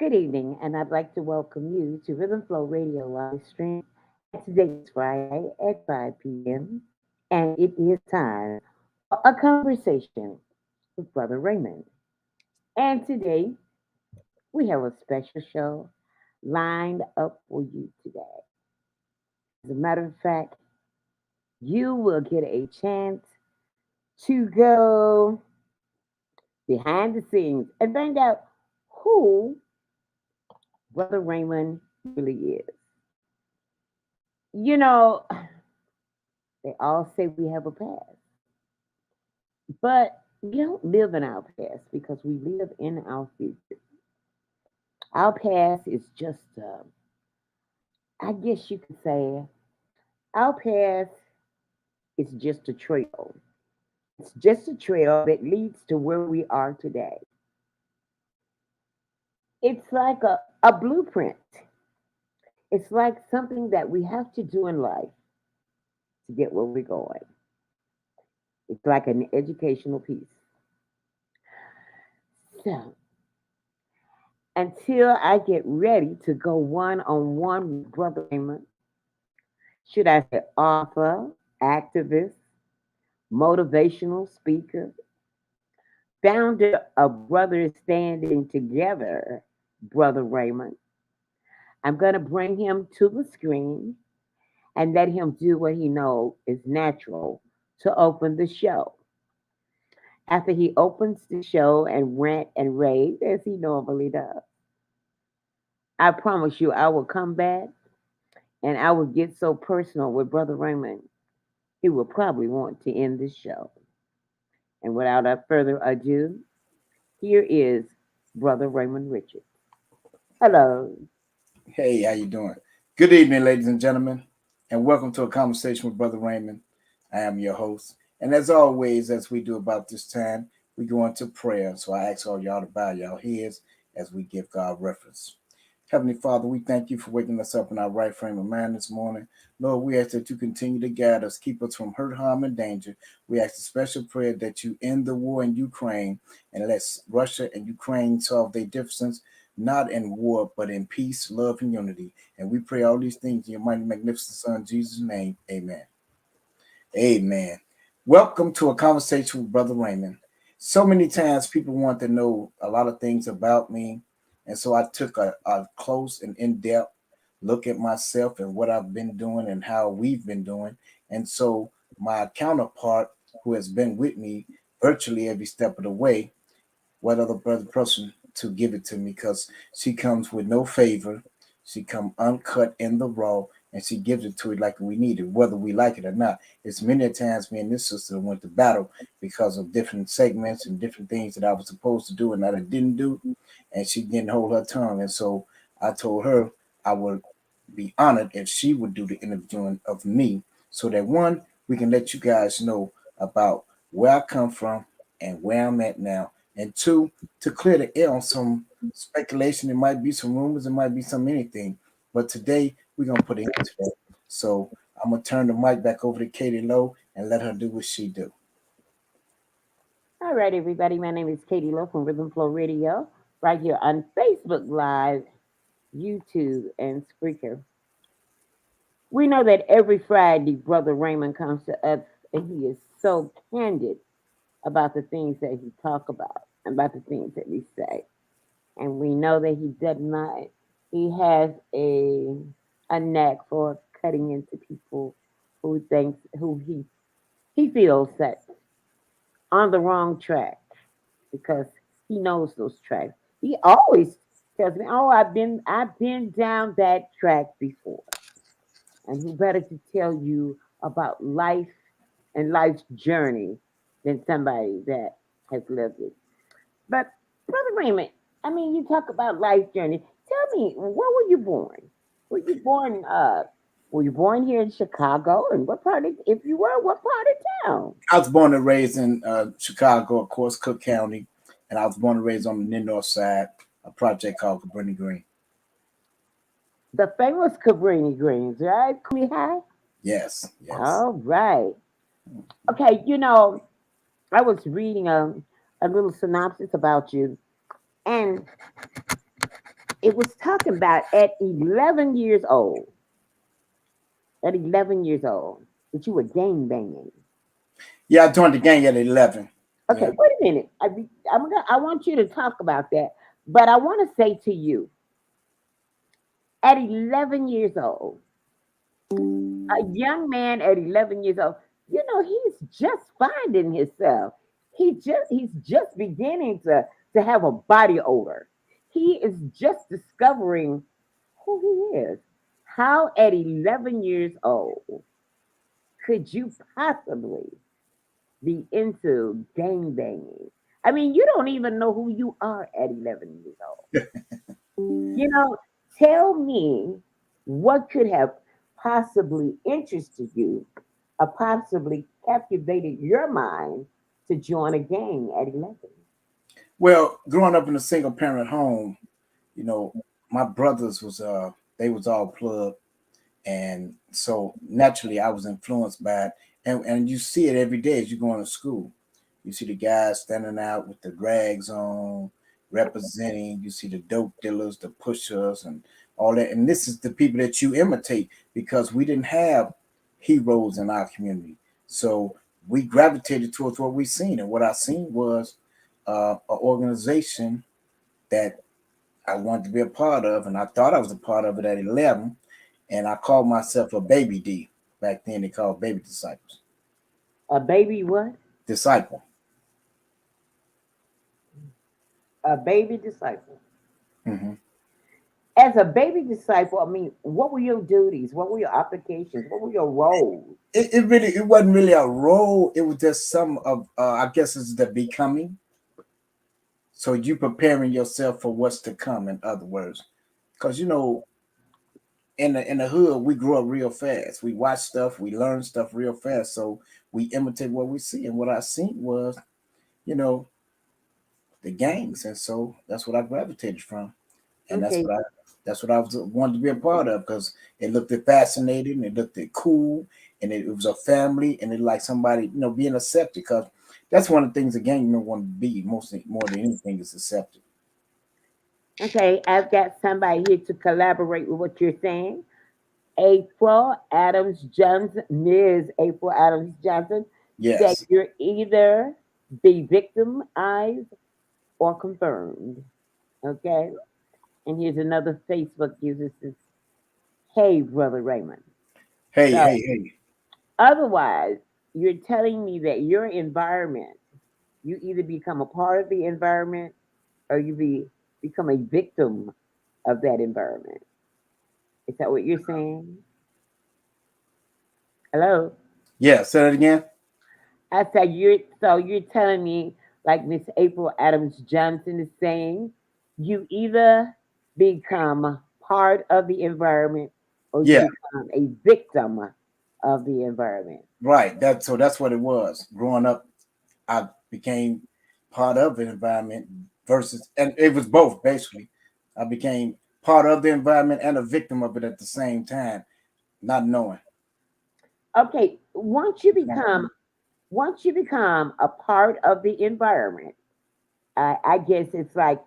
Good evening, and I'd like to welcome you to Rhythm Flow Radio live stream. Today is Friday at 5 p.m., and it is time for a conversation with Brother Raymond. And today we have a special show lined up for you today. As a matter of fact, you will get a chance to go behind the scenes and find out who Brother Raymond really is. You know, they all say we have a past, but we don't live in our past because we live in our future. Our past is just, I guess you could say, our past is just a trail. It's just a trail that leads to where we are today. It's like a blueprint. It's like something that we have to do in life to get where we're going. It's like an educational piece. So, until I get ready to go one on one with Brother Raymond, should I say author, activist, motivational speaker, founder of Brothers Standing Together, Brother Raymond, I'm going to bring him to the screen and let him do what he knows is natural to open the show. After he opens the show and rant and rave as he normally does, I promise you I will come back and I will get so personal with Brother Raymond, he will probably want to end this show. And without further ado, here is Brother Raymond Richards. Hello. Hey, how you doing? Good evening, ladies and gentlemen, and welcome to a conversation with Brother Raymond. I am your host, and as always, as we do about this time, we go into prayer. So I ask all y'all to bow y'all heads as we give God reference. Heavenly Father, we thank you for waking us up in our right frame of mind this morning. Lord, we ask that you continue to guide us, keep us from hurt, harm, and danger. We ask a special prayer that you end the war in Ukraine and let Russia and Ukraine solve their differences, not in war, but in peace, love, and unity. And we pray all these things in your mighty, magnificent Son, Jesus' name. Amen. Amen. Welcome to a conversation with Brother Raymond. So many times people want to know a lot of things about me. And so I took a close and in-depth look at myself and what I've been doing and how we've been doing. And so my counterpart, who has been with me virtually every step of the way, what other brother person to give it to me, because she comes with no favor. She come uncut in the raw, and she gives it to it like we need it, whether we like it or not. It's many times me and this sister went to battle because of different segments and different things that I was supposed to do and that I didn't do, and she didn't hold her tongue. And so I told her I would be honored if she would do the interviewing of me, so that one, we can let you guys know about where I come from and where I'm at now, and two, to clear the air on some speculation. It might be some rumors, it might be some anything. But today we're gonna put an end to that. So I'm gonna turn the mic back over to Katie Lowe and let her do what she do. All right, everybody. My name is Katie Lowe from Rhythm Flow Radio, right here on Facebook Live, YouTube, and Spreaker. We know that every Friday, Brother Raymond comes to us and he is so candid about the things that he talk about the things that he say. And we know that he does not, he has a knack for cutting into people who he feels that on the wrong track because he knows those tracks. He always tells me, "Oh, I've been down that track before." And who better to tell you about life and life's journey than somebody that has lived it? But Brother Raymond, I mean, you talk about life journey. Tell me, where were you born? Were you born? Were you born here in Chicago? And what part of, if you were, what part of town? I was born and raised in Chicago, of course, Cook County, and I was born and raised on the near north side, a project called Cabrini Green. The famous Cabrini Greens, right? Queen High. Yes, yes. All right. Okay, I was reading a little synopsis about you, and it was talking about at 11 years old. At 11 years old, that you were gang banging. Yeah, I joined the gang at 11. Okay, Yeah. wait a minute. I want you to talk about that, but I want to say to you, at 11 years old, a young man at 11 years old, he's just finding himself. He's just beginning to have a body odor. He is just discovering who he is. How at 11 years old could you possibly be into gang banging? I mean, you don't even know who you are at 11 years old. You know, tell me what could have possibly interested you or possibly captivated your mind to join a gang at 11. Well, growing up in a single parent home, you know, my brothers was they was all plugged, and so naturally I was influenced by it. And you see it every day as you go to school. You see the guys standing out with the drags on, representing. You see the dope dealers, the pushers, and all that. And this is the people that you imitate because we didn't have heroes in our community. So we gravitated towards what we seen. And what I seen was an organization that I wanted to be a part of. And I thought I was a part of it at 11. And I called myself a baby D. Back then they called baby disciples. A baby what? Disciple. A baby disciple. Mm-hmm. As a baby disciple, I mean, what were your duties? What were your applications? What were your roles? It wasn't really a role. It was just some of I guess it's the becoming. So you preparing yourself for what's to come. In other words, because in the hood we grew up real fast. We watch stuff, we learn stuff real fast. So we imitate what we see. And what I seen was you know the gangs, and so that's what I gravitated from, and Okay, that's what I was wanted to be a part of because it looked fascinating, it looked cool, and it was a family, and it like somebody being accepted because that's one of the things again want to be mostly more than anything is accepted. okay, I've got somebody here to collaborate with what you're saying. April Adams Johnson, Ms. April Adams Johnson, said Yes. you're either be victimized or confirmed. Okay? And here's another Facebook user says, hey, Brother Raymond. Hey, So hey, hey. otherwise, you're telling me that your environment, you either become a part of the environment or become a victim of that environment. Is that what you're saying? Hello? Yeah, say that again. I said you're telling me like Miss April Adams Johnson is saying, you either become part of the environment or you Yeah, become a victim of the environment. right. That's what it was. Growing up, I became part of the environment versus, and it was both basically. I became part of the environment and a victim of it at the same time, not knowing. Okay, once you become a part of the environment, I guess it's like,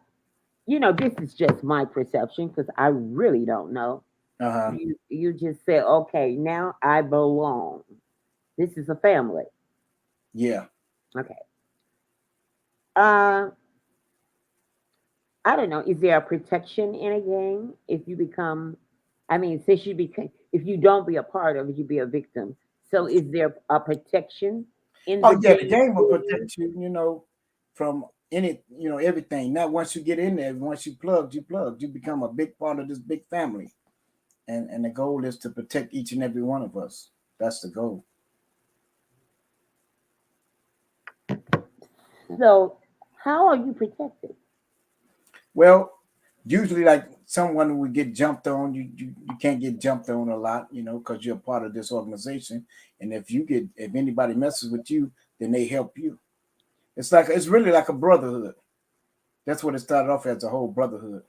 this is just my perception because I really don't know. Uh huh. You just say, okay, now I belong. This is a family. Yeah. Okay. Uh, I don't know. Is there a protection in a gang if you become? I mean, since you become, if you don't be a part of it, you be a victim. So, is there a protection in the Oh yeah, the gang game will for you? protect you, from everything. Now, once you get in there, once you plugged, you become a big part of this big family, and the goal is to protect each and every one of us. That's the goal. So, how are you protected? Well, usually like someone would get jumped on, you can't get jumped on a lot, because you're a part of this organization. And if anybody messes with you, then they help you. It's really like a brotherhood. That's what it started off as, a whole brotherhood.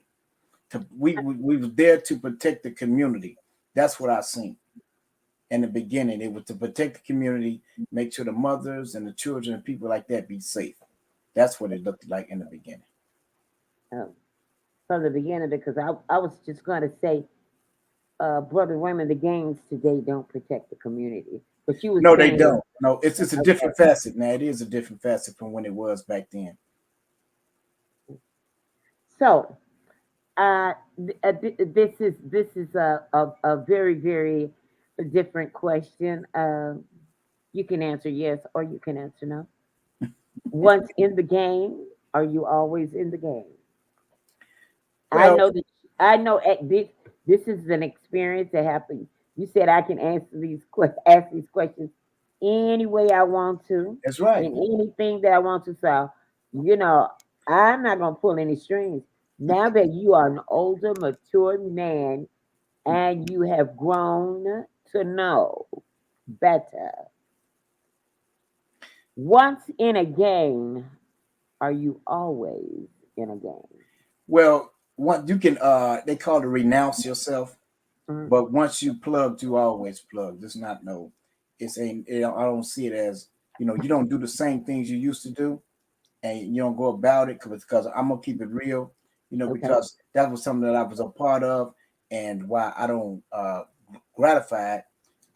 We were there to protect the community. That's what I seen in the beginning. It was to protect the community, make sure the mothers and the children and people like that be safe. That's what it looked like in the beginning. Oh. from the beginning because I was just going to say, Brother Raymond, the gangs today don't protect the community. But you were No, they saying, don't. No, it's a okay, different facet now. It is a different facet from when it was back then. so this is a very very different question. You can answer yes or you can answer no. Once in the game, are you always in the game? I Well, know that I know this is an experience that happened. You said I can answer ask these questions any way I want to, that's right. in anything that I want to. So, you know, I'm not gonna pull any strings. Now that you are an older, mature man and you have grown to know better, once in a game, are you always in a game? Well, what you can they call it renounce yourself, Mm, but once you plugged, you always plugged. It's not no. It's ain't. I don't see it as you don't do the same things you used to do, and you don't go about it because I'm gonna keep it real. okay. Because that was something that I was a part of, and why I don't gratify it,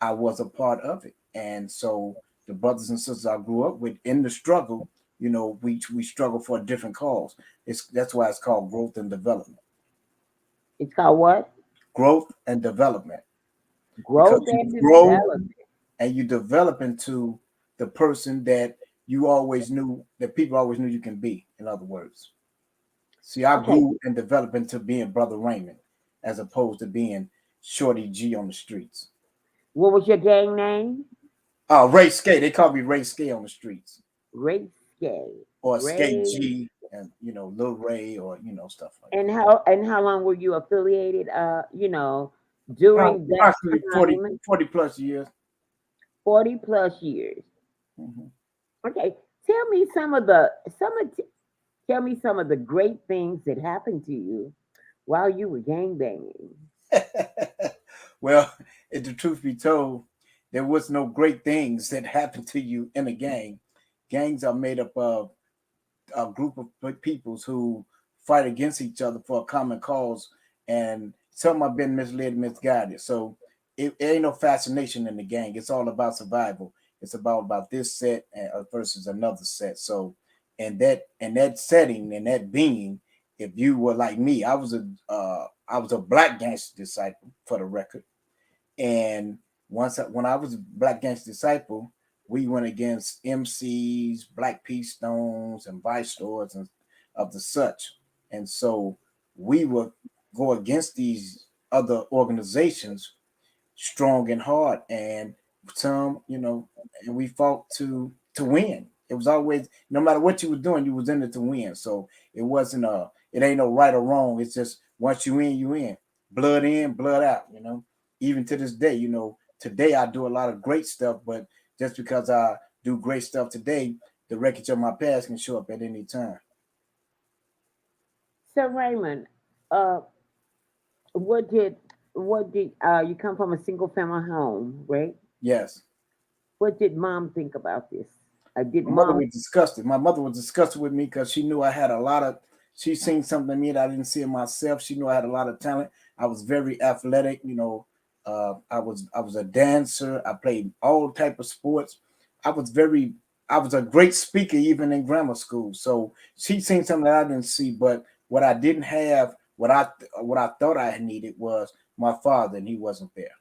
I was a part of it, and so the brothers and sisters I grew up with in the struggle, we struggle for a different cause. That's why it's called growth and development. It's called what? Growth and development, because Growth you and grow development. and you develop into the person that you always knew that people always knew you can be. In other words, see, I Okay. grew and developed into being Brother Raymond, as opposed to being Shorty G on the streets. What was your gang name? Oh, Ray Skate. They call me Ray Skate on the streets, Ray Skate. or Skate Ray. G, and Lil Ray, or stuff like And that. how long were you affiliated? During that Approximately 40, time, 40 plus years. 40 plus years. Mhm. Okay. Tell me some of the some of tell me some of the great things that happened to you while you were gang banging. Well, if the truth be told, there was no great things that happened to you in a gang. Gangs are made up of a group of peoples who fight against each other for a common cause, and some have been misled, misguided. So it ain't no fascination in the gang. It's all about survival. It's about this set versus another set. So, and that setting and that being, if you were like me, I was a black gangster disciple, for the record. And when I was a Black Gangster Disciple, we went against MCs, Black Peace Stones, and Vice Stores and of the such. And so we would go against these other organizations strong and hard, and some, and we fought to win. It was always, no matter what you were doing, you was in it to win. So it ain't no right or wrong. It's just once you in, blood in, blood out. Even to this day, today I do a lot of great stuff, but just because I do great stuff today, the wreckage of my past can show up at any time. So Raymond, uh, what did you come from a single family home, right? Yes. What did mom think about this? Did My mother mom? was disgusted. My mother was disgusted with me because she knew I had a lot of. She seen something in me that I didn't see in myself. She knew I had a lot of talent. I was very athletic. I was a dancer. I played all type of sports. I was very. I was a great speaker even in grammar school. So she seen something that I didn't see. But what I didn't have, what I thought I needed was my father, and he wasn't there.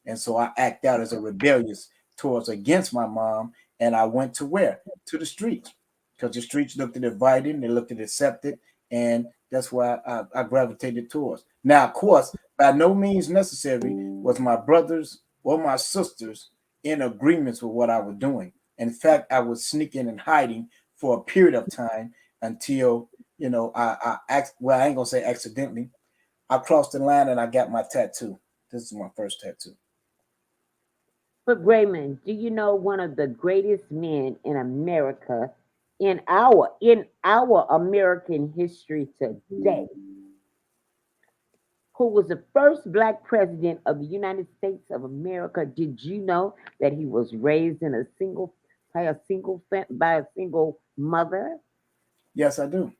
And so I act out as a rebellious towards against my mom, and I went to where? To the streets, because the streets looked at inviting, they looked at accepted, and that's why I gravitated towards. Now, of course, by no means necessary was my brothers or my sisters in agreements with what I was doing. In fact, I was sneaking and hiding for a period of time until well, I ain't gonna say accidentally. I crossed the line and I got my tattoo. This is my first tattoo. But Raymond, do you know one of the greatest men in America, in our American history today, who was the first black president of the United States of America? Did you know that he was raised in a single by a single mother? Yes, I do.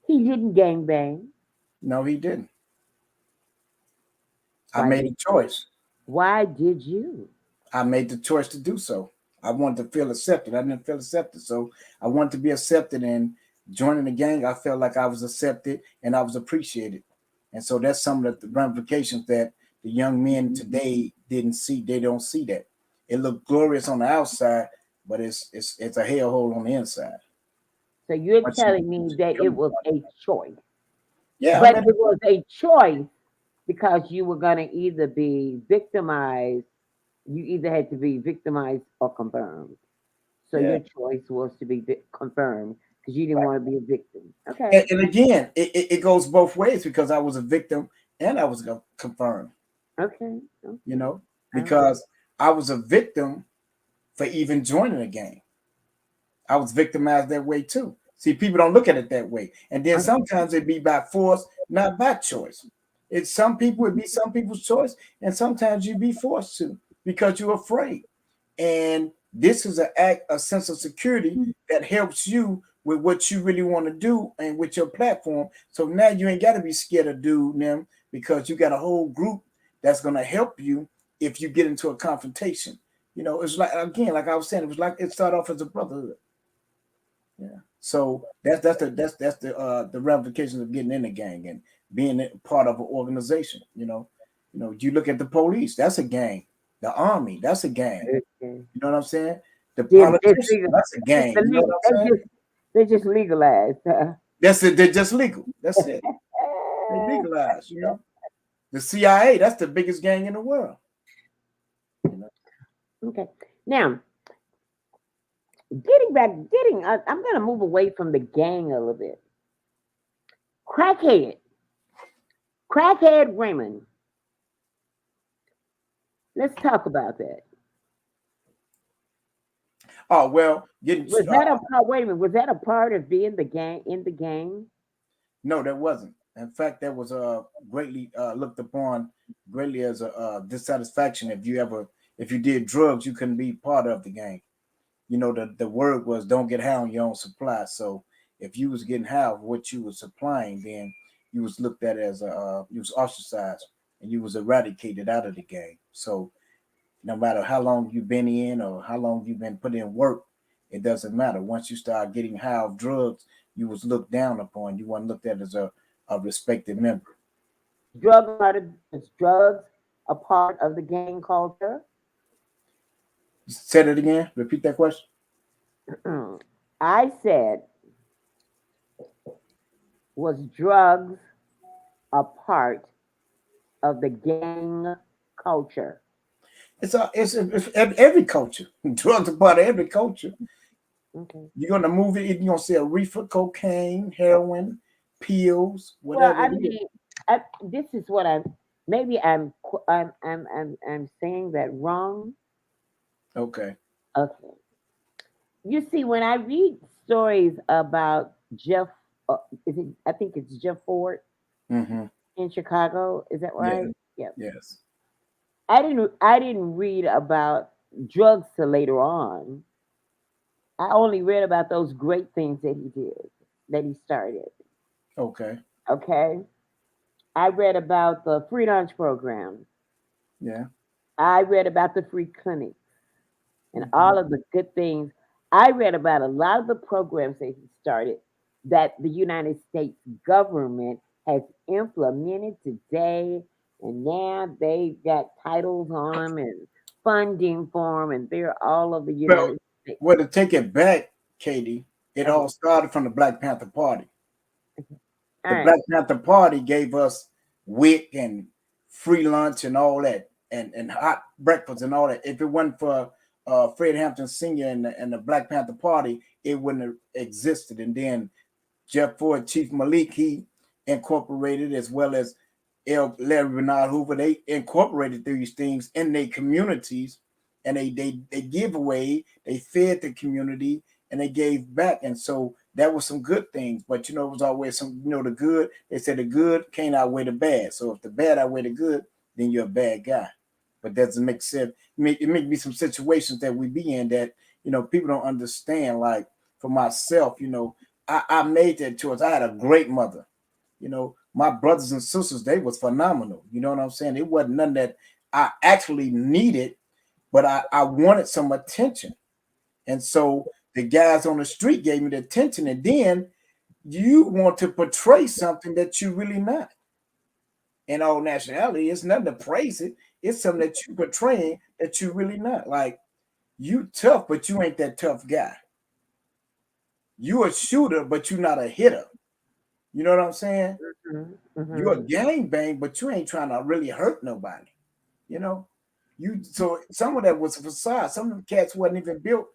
He didn't gangbang. No, he didn't. I Why made did a choice. why did you? I made the choice to do so. I wanted to feel accepted. I didn't feel accepted. So I wanted to be accepted. And joining the gang, I felt like I was accepted and I was appreciated. And so that's some of the ramifications that the young men today didn't see. They don't see that. It looked glorious on the outside, but it's a hellhole on the inside. So you're Once you telling me that it become was part of a choice. it. Yeah, I But mean, it was a choice because you were going to either be victimized, you either had to be victimized or confirmed. So yeah. your choice was to be confirmed because you didn't want to be a victim. Okay. And again, it goes both ways because I was a victim and I was confirmed, Okay. you Okay. know, All right. because I was a victim for even joining the game. I was victimized that way too. See, people don't look at it that way. And then Okay. sometimes it'd be by force, not by choice. It's some people, it'd be some people's choice, and sometimes you'd be forced to because you're afraid. And this is a sense of security that helps you with what you really want to do and with your platform. So now you ain't got to be scared of do them because you got a whole group that's going to help you if you get into a confrontation. You know, it's like again, like I was saying, it was like it started off as a brotherhood. Yeah. So that's the ramifications of getting in the gang and being part of an organization. You look at the police, that's a gang. The army, that's a gang. Okay. You know what I'm saying? The It's politician, legal. that's a It's gang. the You know what I'm saying? they just legalized. That's it. They're just legal. That's it. They legalized. The CIA, that's the biggest gang in the world. You know? Okay. Now, I'm going to move away from the gang a little bit. Crackhead. Crackhead Raymond. Let's talk about that. Oh well, getting Was that a part? Wait a minute. Was that a part of being the gang in the gang? no, that wasn't. In fact, that was greatly looked upon greatly as a dissatisfaction. If you did drugs, you couldn't be part of the gang. The word was don't get high on your own supply. So if you was getting high of what you was supplying, then you was looked at as you was ostracized and you was eradicated out of the gang. So no matter how long you've been in or how long you've been put in work, it doesn't matter. Once you start getting high of drugs, you was looked down upon. You weren't looked at as a respected member. Is drugs a part of the gang culture? Say it again. Repeat that question. I said, was drugs a part of the gang culture? It's every culture. Drugs are part of every culture. Okay. You're gonna move it. You're gonna see a reefer, cocaine, heroin, pills, Well, whatever I it is. mean, this is what maybe I'm saying that wrong. Okay. Okay. You see, when I read stories about Jeff, I think it's Jeff Ford Mm-hmm. in Chicago. Is that Yeah. right? Yeah. Yes. I didn't read about drugs till later on. I only read about those great things that he did, that he started. Okay. Okay. I read about the free lunch program. Yeah. I read about the free clinics and Mm-hmm. all of the good things. I read about a lot of the programs that he started that the United States government has implemented today. And now they've got titles on them and funding for them, and they're all over the Well, United States. well, to take it back, Katie, it Okay. all started from the Black Panther Party. All The right. Black Panther Party gave us WIC and free lunch and all that, and hot breakfast and all that. If it wasn't for Fred Hampton Sr. and the Black Panther Party, it wouldn't have existed. And then Jeff Ford, Chief Malik, he incorporated as well as Larry Bernard Hoover. They incorporated these things in their communities, and they give away. They fed the community, and they gave back. And so that was some good things. But it was always some. The good. They said the good can't outweigh the bad. So if the bad outweigh the good, then you're a bad guy. But that doesn't make sense. It may be some situations that we be in that people don't understand. Like for myself, I made that choice. I had a great mother. My brothers and sisters, they was phenomenal. You know what I'm saying? It wasn't nothing that I actually needed, but I wanted some attention. And so the guys on the street gave me the attention. And then you want to portray something that you really not. In all nationality, it's nothing to praise it. It's something that you portraying that you really not. Like, you tough, but you ain't that tough guy. You a shooter, but you not a hitter. You know what I'm saying? You're a gangbang, but you ain't trying to really hurt nobody. You know, so some of that was a facade. Some of the cats wasn't even built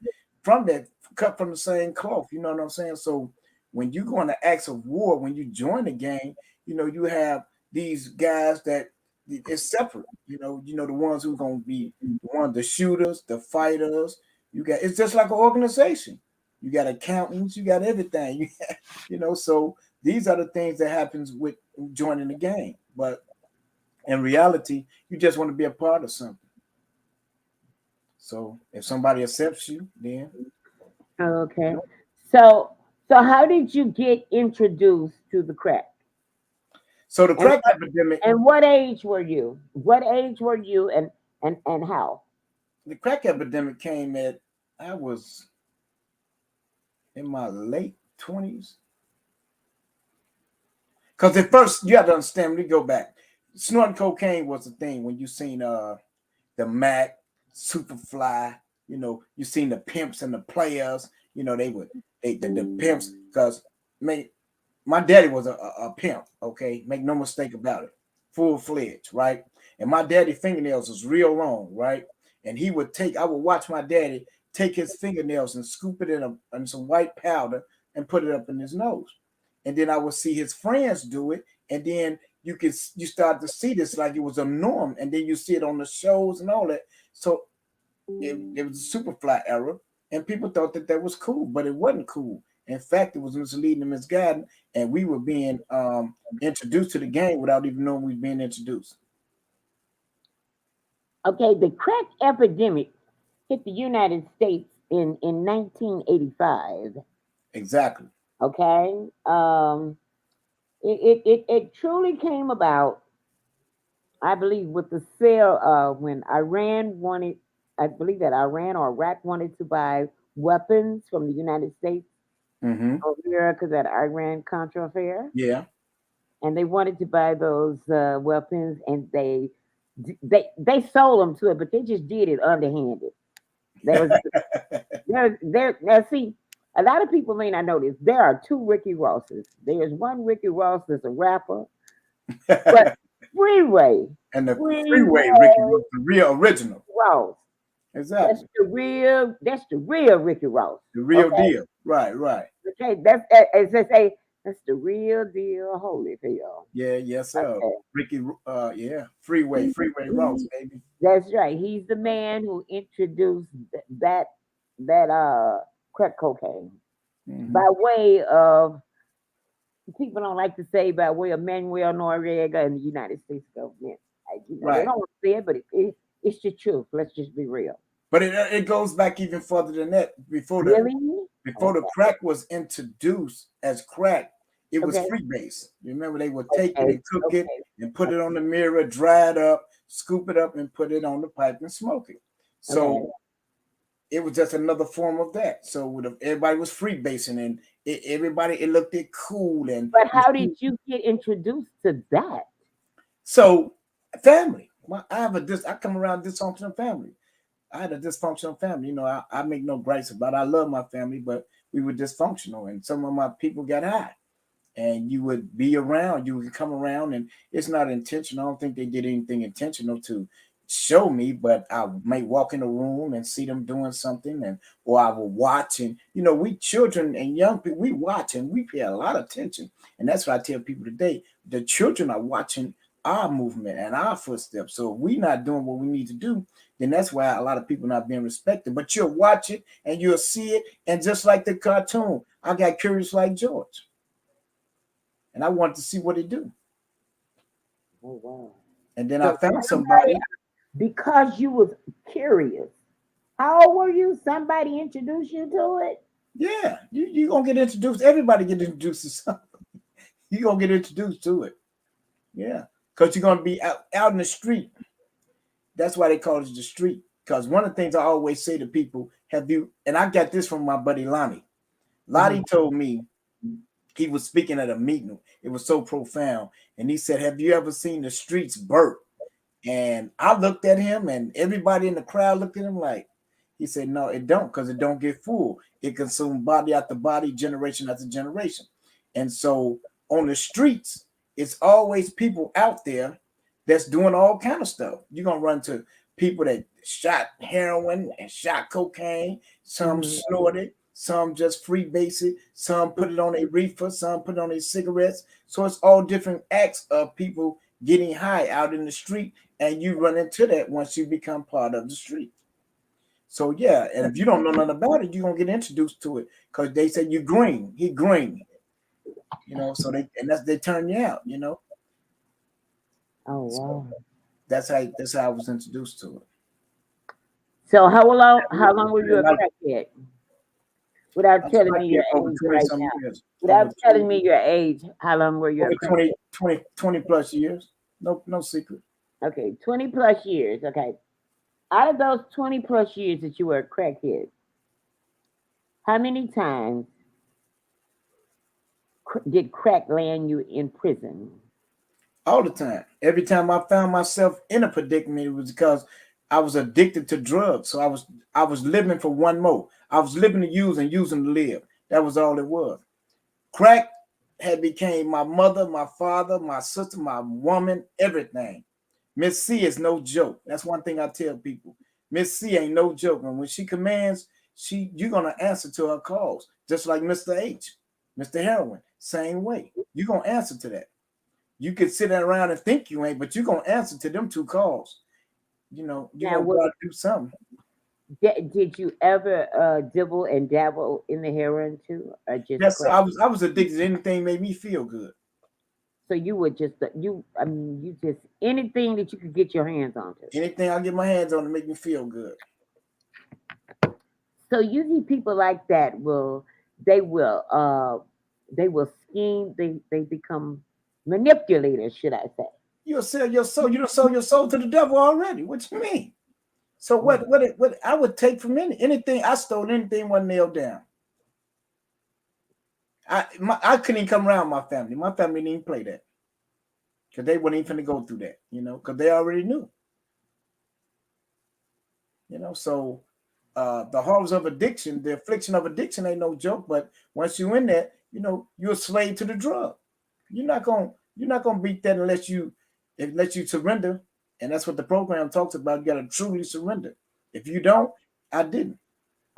from that, cut from the same cloth. You know what I'm saying? So when you go on the acts of war, when you join the gang, you have these guys that it's separate. The ones who gonna be the shooters, the fighters. It's just like an organization. You got accountants, you got everything. So these are the things that happens with joining the gang. But in reality, you just want to be a part of something. So if somebody accepts you, then Okay. So how did you get introduced to the crack? So the And crack what, epidemic, and what age were you? What age were you and how? the crack epidemic came at I was in my late 20s. Because at first you have to understand, we go back. Snorting cocaine was a thing when you seen the Mac, Superfly, you seen the pimps and the players, the pimps, because my daddy was a pimp, okay? Make no mistake about it. Full-fledged, right? And my daddy fingernails was real long, right? And I would watch my daddy take his fingernails and scoop it in some white powder and put it up in his nose. And then I would see his friends do it, and then you start to see this like it was a norm, and then you see it on the shows and all that. So it was a Superfly era, and people thought that was cool, but it wasn't cool. In fact, it was misleading and misguided, and we were being introduced to the game without even knowing we were being introduced. Okay, the crack epidemic hit the United States in 1985. Exactly. Okay, it truly came about, I believe, with the sale when Iran wanted, I believe that Iran or Iraq wanted to buy weapons from the United States Mm-hmm. over here because that Iran Contra affair, Yeah. and they wanted to buy those weapons, and they sold them to it, but they just did it underhanded. There was there now see. A lot of people may not know this. There are two Ricky Rosses. There's one Ricky Ross that's a rapper, but Freeway, And the Freeway freeway Ricky was the real original. Ross. That's Exactly. the real. That's the real Ricky Ross. The real Okay, deal. Right, right. okay. That's as they say. That's the real deal. Holy hell. Yeah, yes, sir. Okay. Ricky, yeah. Freeway Ross, He- baby. that's right. He's the man who introduced that crack cocaine Mm-hmm. by way of, people don't like to say, by way of Manuel Noriega and the United States government. They Right. don't want to say it, but it's the truth. Let's just be real. But it goes back even further than that. Really? Before the Okay. crack was introduced as crack, it was Okay. freebase. You remember they would take it Okay. and cook it Okay. and put it on the mirror, dry it up, scoop it up, and put it on the pipe and smoke it. Okay. So it was just another form of that. So everybody was freebasing, and it looked cool. And But how did you get introduced to that? so family. I come around dysfunctional family. I had a dysfunctional family. I make no gripes about it. I love my family, but we were dysfunctional, and some of my people got high. And you would come around, and it's not intentional. I don't think they did anything intentional to show me, but I may walk in a room and see them doing something, or I will watch. And we children and young people, we watch and we pay a lot of attention. And that's what I tell people today. The children are watching our movement and our footsteps. So if we're not doing what we need to do, then that's why a lot of people not being respected. But you'll watch it and you'll see it. And just like the cartoon, I got curious like George. And I wanted to see what it do. Oh wow. And then I So found somebody, somebody. because you was curious. How old were you? Somebody introduced you to it? Yeah, you gonna get introduced. Everybody get introduced to something. You gonna get introduced to it. Yeah, because you're gonna be out in the street. That's why they call it the street. Because one of the things I always say to people, have you? And I got this from my buddy Lonnie. Lonnie told me he was speaking at a meeting. It was so profound, and he said, "Have you ever seen the streets burp?" And I looked at him, and everybody in the crowd looked at him like, he said, "No, it don't, because it don't get full. It consumes body after body, generation after generation." And so on the streets, it's always people out there that's doing all kind of stuff. You're gonna run to people that shot heroin and shot cocaine, some snorted, some just free basic, some put it on a reefer, some put it on a cigarettes. So it's all different acts of people getting high out in the street, and you run into that once you become part of the street. So yeah, and if you don't know nothing about it, you're gonna get introduced to it because they say you green, he green, So they turn you out, Oh So wow. that's how I was introduced to it. So how long were you a Like crackhead? Without I'm telling me your like over age 20 right some now. years, over Without telling me your age, how long were you a over crackhead? 20 plus years. No secret. Okay, 20 plus years. Okay. Out of those 20 plus years that you were a crackhead, how many times did crack land you in prison? All the time. Every time I found myself in a predicament, it was because I was addicted to drugs. So I was living for one more. I was living to use and using to live. That was all it was. Crack had became my mother, my father, my sister, my woman, everything. Miss C is no joke. That's one thing I tell people. Miss C ain't no joke. And when she commands, you're gonna answer to her calls. Just like Mr. H, Mr. Heroin, same way. You're gonna answer to that. You could sit around and think you ain't, but you're gonna answer to them two calls. You're Now, gonna go out and do something. did you ever dibble and dabble in the heroin too, or just Yes, crack? I was addicted to anything made me feel good. So you were just I mean, you just anything that you could get your hands onto. Anything I get my hands on to make me feel good. So usually people like that they will they will scheme, they become manipulators, should I say. You'll sell your soul. You don't sell your soul to the devil already. What you mean? So Mm. what I would take from anything I stole, anything wasn't nailed down. I couldn't even come around my family. My family didn't even play that because they wouldn't even finna go through that, because they already knew, So the horrors of addiction, the affliction of addiction ain't no joke. But once you in that, you're a slave to the drug. You're not gonna beat that unless you surrender. And that's what the program talks about. You gotta truly surrender. If you don't, I didn't.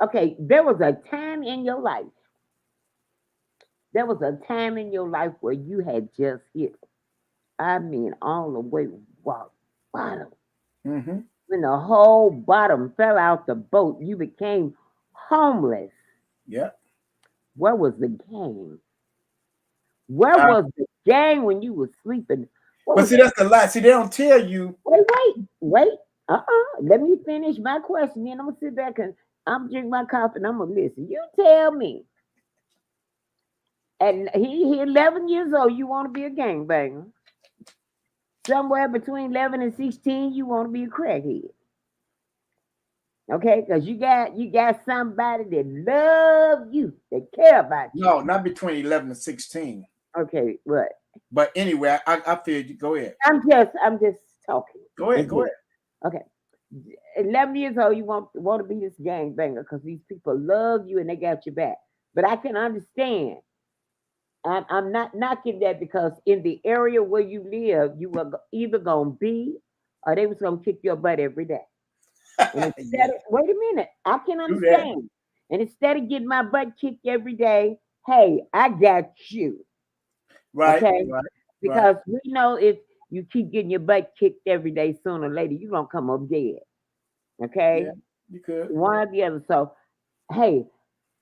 Okay, there was a time in your life. There was a time in your life where you had just hit, I mean, all the way rock bottom. Mm-hmm. When the whole bottom fell out the boat, you became homeless. Yeah. Where was the gang? Where Uh, was the gang when you were sleeping? What but was see, that's the lie. See, they don't tell you. wait. Let me finish my question. Then I'm gonna sit back and I'm drink my coffee and I'm gonna listen. You tell me. And he 11 years old. You want to be a gangbanger? Somewhere between 11 and 16, you want to be a crackhead. Okay, because you got somebody that love you, that care about you. No, not between 11 and 16. Okay, what? But anyway, I feel you. Go ahead. I'm just talking. Go ahead. That's Go it. ahead. Okay. 11 years old, you want to be this gangbanger because these people love you and they got your back. But I can understand. I'm not knocking that because in the area where you live, you were either gonna be or they was gonna kick your butt every day. And instead Yeah. of wait a minute, I can Do that. understand. And instead of getting my butt kicked every day, hey, I got you. Right. Okay? Right. Right. Because we know if you keep getting your butt kicked every day, sooner or later you're gonna come up dead. Yeah. Okay? You could. One or the other. So hey,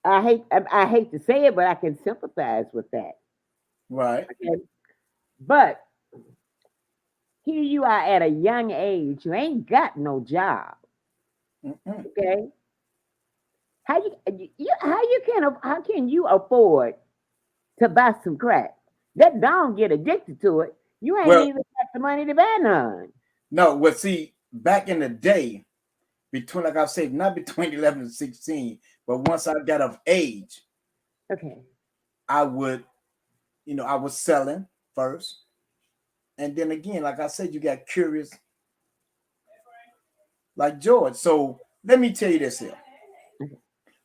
I hate to say it, but I can sympathize with that. Right. Okay. But here you are at a young age, you ain't got no job. Mm-mm. Okay. how can you afford to buy some crack? That don't get addicted to it. You ain't Well, even got the money to buy none. no, well, see, back in the day, between, like I said, not between 11 and 16, but once I got of age, Okay. I would, I was selling first. And then again, like I said, you got curious like George. So let me tell you this here.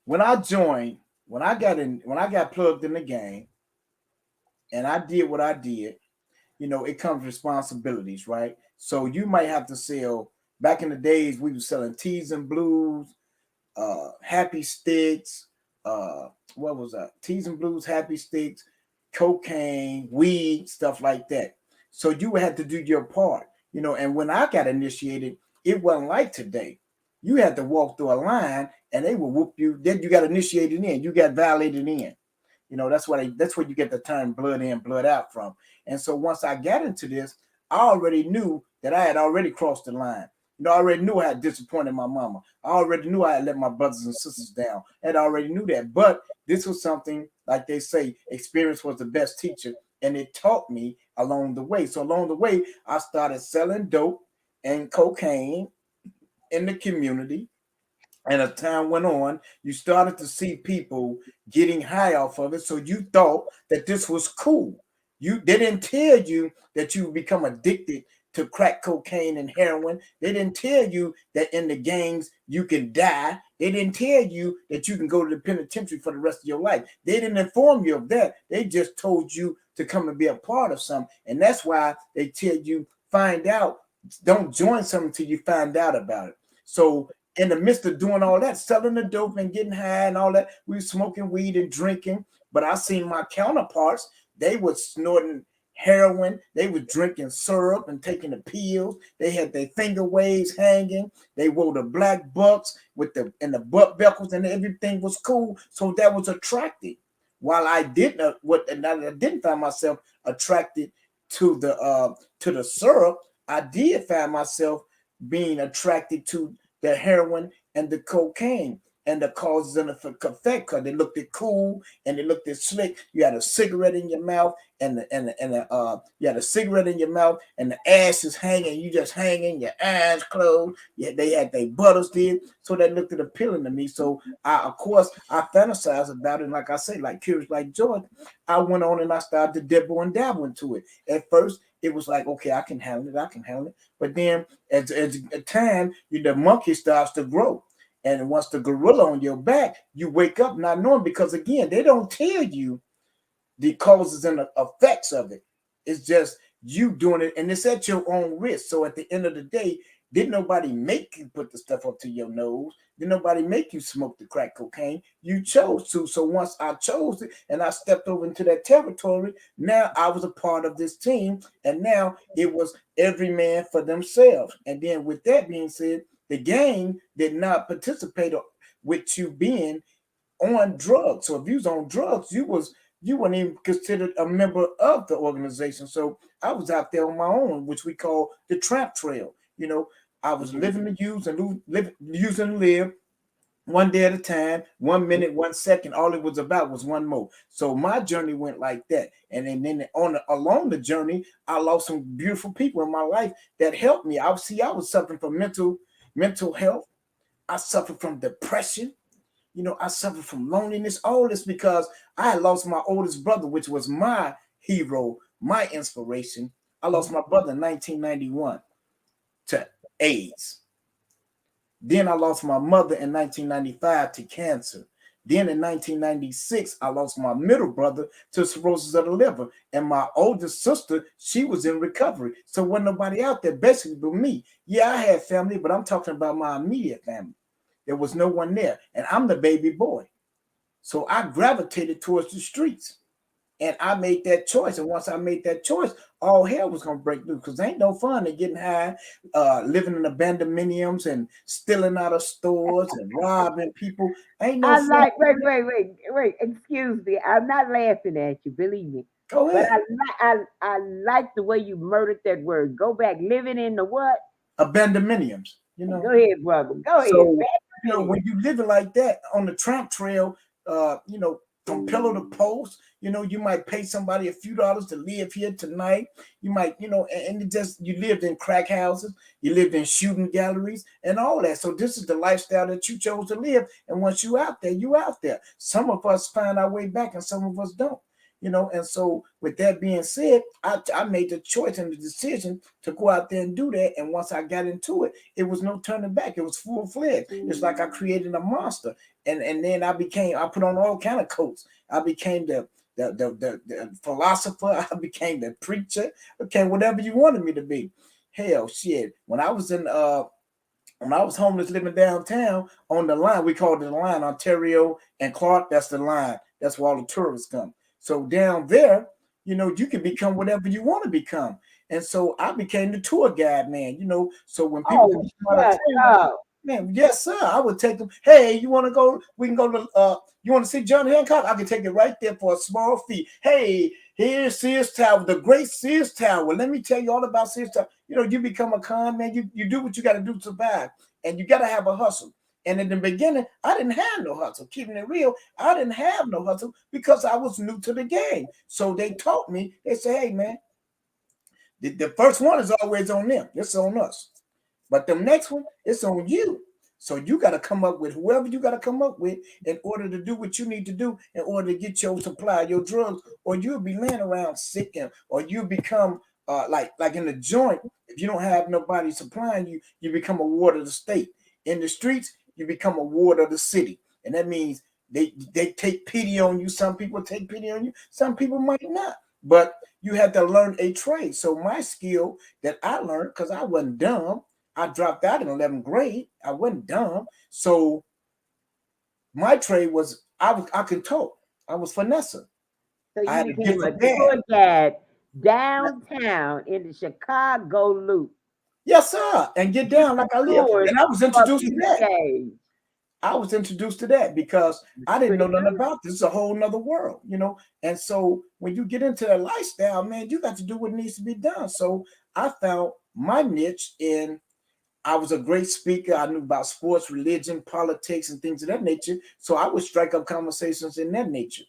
When I joined, when I got plugged in the game and I did what I did, it comes responsibilities, right? So you might have to sell. Back in the days, we were selling teas and blues, happy sticks, what was that? Teas and blues, happy sticks, cocaine, weed, stuff like that. So you had to do your part, and when I got initiated, it wasn't like today. You had to walk through a line and they would whoop you. Then you got initiated in, you got validated in. That's where you get the term blood in, blood out from. And so once I got into this, I already knew that I had already crossed the line. I already knew I had disappointed my mama. I already knew I had let my brothers and sisters down. And I already knew that. But this was something, like they say, experience was the best teacher. And it taught me along the way. So along the way, I started selling dope and cocaine in the community. And as time went on, you started to see people getting high off of it. So you thought that this was cool. They didn't tell you that you would become addicted to crack cocaine and heroin. They didn't tell you that in the gangs you can die. They didn't tell you that you can go to the penitentiary for the rest of your life. They didn't inform you of that. They just told you to come and be a part of something. And that's why they tell you find out. Don't join something until you find out about it. So in the midst of doing all that, selling the dope and getting high and all that, we were smoking weed and drinking. But I seen my counterparts, they were snorting heroin, they were drinking syrup and taking the pills. They had their finger waves hanging. They wore the black bucks with the butt buckles and everything was cool. So that was attractive. While I didn't find myself attracted to the syrup, I did find myself being attracted to the heroin and the cocaine and the causes and the effect because they looked it cool and they looked it slick. You had a cigarette in your mouth you had a cigarette in your mouth and the ash is hanging. You just hanging, your eyes closed. Yeah, they had their butters did, so that looked it appealing to me. So of course, I fantasized about it. And like I say, like curious, like George, I went on and I started to dibble and dabble into it. At first, it was like, okay, I can handle it. I can handle it. But then as time, the monkey starts to grow. And once the gorilla on your back, you wake up not knowing because again, they don't tell you the causes and the effects of it. It's just you doing it, and it's at your own risk. So at the end of the day, didn't nobody make you put the stuff up to your nose? Did nobody make you smoke the crack cocaine? You chose to. So once I chose it and I stepped over into that territory, now I was a part of this team, and now it was every man for themselves. And then with that being said, the gang did not participate with you being on drugs. So if you was on drugs, you weren't even considered a member of the organization. So I was out there on my own, which we call the trap trail. I was living to use and use and live one day at a time, 1 minute, 1 second. All it was about was one more. So my journey went like that. And then along the journey, I lost some beautiful people in my life that helped me. I was suffering from mental health. I suffered from depression. I suffered from loneliness, all this because I had lost my oldest brother, which was my hero, my inspiration. I lost my brother in 1991 to AIDS. Then I lost my mother in 1995 to cancer. Then in 1996, I lost my middle brother to cirrhosis of the liver. And my oldest sister, she was in recovery. So wasn't nobody out there basically but me. Yeah, I had family, but I'm talking about my immediate family. There was no one there. And I'm the baby boy. So I gravitated towards the streets. And I made that choice. And once I made that choice, all hell was going to break loose because ain't no fun in getting high, living in abandonments and stealing out of stores and robbing people. Ain't no I fun. like wait. Excuse me. I'm not laughing at you, believe me. Go But ahead. I like the way you murdered that word. Go back, living in the what? Abandonments. Go ahead, brother. Go ahead, So man. when you living like that on the tramp trail, from pillow to post, you might pay somebody a few dollars to live here tonight. You might, and it just, you lived in crack houses, you lived in shooting galleries and all that. So this is the lifestyle that you chose to live. And once you out there, you out there. Some of us find our way back and some of us don't. And so with that being said, I made the choice and the decision to go out there and do that. And once I got into it, it was no turning back. It was full-fledged. It's like I created a monster. And then I put on all kind of coats. I became the philosopher. I became the preacher. Okay, whatever you wanted me to be. Hell, shit. When I was homeless living downtown on the line, we called it the line, Ontario and Clark. That's the line. That's where all the tourists come. So down there, you can become whatever you want to become. And so I became the tour guide, man. So when people come out of town, man, yes, sir, I would take them. Hey, you want to go? We can go to. You want to see John Hancock? I can take it right there for a small fee. Hey, here's Sears Tower, the great Sears Tower. Let me tell you all about Sears Tower. You become a con man. You do what you got to do to survive, and you got to have a hustle. And in the beginning, I didn't have no hustle. Keeping it real, I didn't have no hustle because I was new to the game. So they taught me. They say, hey, man, the first one is always on them. It's on us. But the next one, it's on you. So you got to come up with whoever you got to come up with in order to do what you need to do in order to get your supply, your drugs, or you'll be laying around sick, or you become like in the joint. If you don't have nobody supplying you, you become a ward of the state. In the streets, you become a ward of the city, and that means they take pity on you. Some people take pity on you. Some people might not, but you have to learn a trade. So my skill that I learned, because I wasn't dumb. I dropped out in 11th grade. I wasn't dumb. So my trade was I could talk. I was finesser. So I you had a became a different dad. tour guide downtown in the Chicago Loop. Yes, sir. And get down like I live. Tours And I was for introduced to people that. days. I was introduced to that because I didn't Pretty know nothing good. about this. It's a whole nother world, And so when you get into that lifestyle, man, you got to do what needs to be done. So I found my niche in. I was a great speaker. I knew about sports, religion, politics, and things of that nature. So I would strike up conversations in that nature.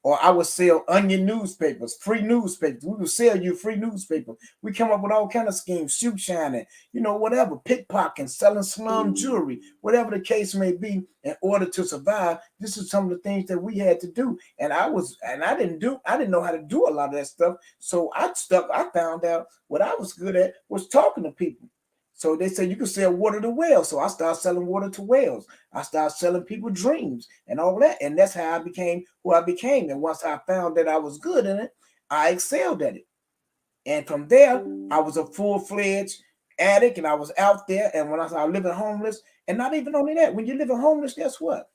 Or I would sell onion newspapers, free newspapers. We would sell you free newspaper. We come up with all kind of schemes, shoe shining, whatever, pickpocketing, selling slum jewelry, whatever the case may be, in order to survive. This is some of the things that we had to do. And I didn't know how to do a lot of that stuff. So I found out what I was good at was talking to people. So they said you can sell water to whales. So I started selling water to whales. I started selling people dreams and all that. And that's how I became who I became. And once I found that I was good in it, I excelled at it. And from there, I was a full-fledged addict and I was out there. And when I started living homeless, and not even only that, when you're living homeless, guess what?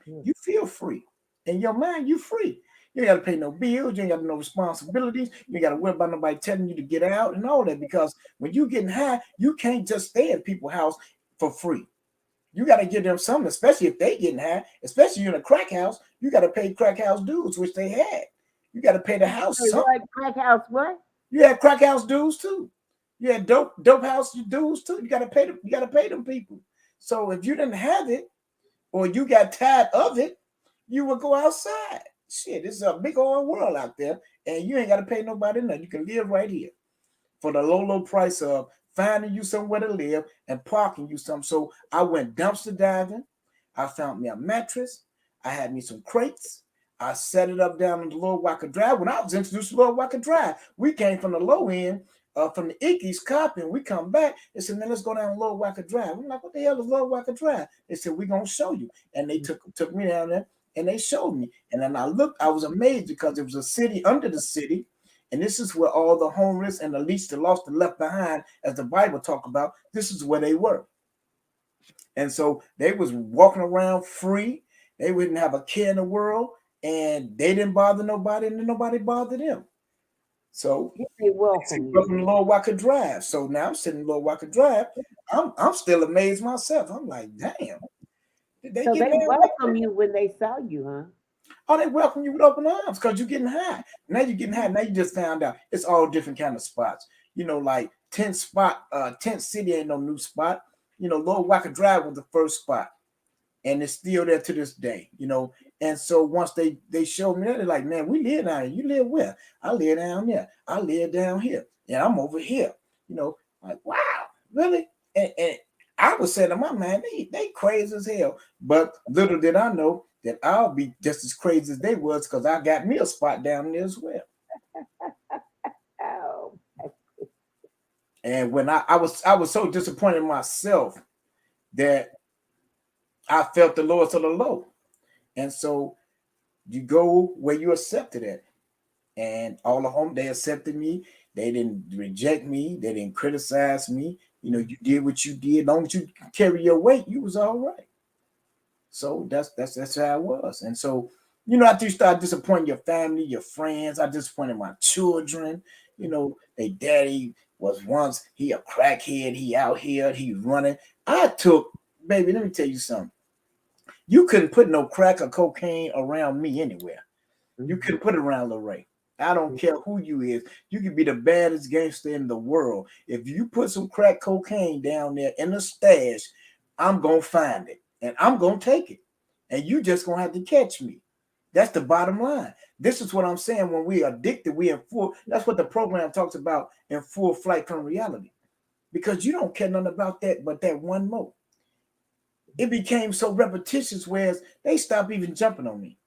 You feel free. In your mind, you free. You ain't got to pay no bills. You ain't got no responsibilities. You ain't got to worry about nobody telling you to get out and all that. Because when you getting high, you can't just stay in people's house for free. You got to give them something, especially if they getting high. Especially in a crack house, you got to pay crack house dues, which they had. You got to pay the house Hey, something. what? Crack house what? You had crack house dues too. You had dope house dues too. You got to pay them. You got to pay them people. So if you didn't have it, or you got tired of it, you would go outside. Shit, it's a big old world out there, and you ain't got to pay nobody nothing. You can live right here for the low price of finding you somewhere to live and parking you something. So I went dumpster diving. I found me a mattress. I had me some crates. I set it up down on the Lowe Walker Drive. When I was introduced to Lowe Walker Drive, we came from the low end, from the Ickies Copping. We come back. They said, man, let's go down Lowe Walker Drive. I'm like, what the hell is Lowe Walker Drive? They said, we're going to show you. And they took me down there and they showed me. And then I looked, I was amazed because it was a city under the city. And this is where all the homeless and the least, the lost, and left behind, as the Bible talk about, this is where they were. And so they was walking around free. They wouldn't have a care in the world, and they didn't bother nobody, and nobody bothered them. So they welcome you. From Lowe Walker Drive. So now I'm sitting in Lowe Walker Drive. I'm still amazed myself. I'm like, damn. Did they welcome you when they saw you, huh? Oh, they welcome you with open arms because you're getting high. Now you're getting high. Now you just found out it's all different kind of spots. Like Tent City ain't no new spot. Lowe Drive was the first spot, and it's still there to this day. And so once they showed me that, they're like, man, we live down here. You live where? I live down there. I live down here. And I'm over here. Like, wow, really? And I was saying to my man, they crazy as hell. But little did I know that I'll be just as crazy as they was, because I got me a spot down there as well. Oh, And when I was so disappointed in myself that I felt the lowest of the low. And so you go where you accepted it. And all the home, they accepted me. They didn't reject me. They didn't criticize me. You did what you did. As long as you carry your weight, you was all right. So that's how it was. And so, after you start disappointing your family, your friends, I disappointed my children. Their daddy was once, he a crackhead, he out here, he running. Baby, let me tell you something. You couldn't put no crack or cocaine around me anywhere. You couldn't put it around Lowe. I don't care who you is. You could be the baddest gangster in the world. If you put some crack cocaine down there in the stash, I'm going to find it. And I'm going to take it. And you just going to have to catch me. That's the bottom line. This is what I'm saying. When we are addicted, we in full. That's what the program talks about, in full flight from reality. Because you don't care nothing about that but that one more. It became so repetitious, whereas they stopped even jumping on me.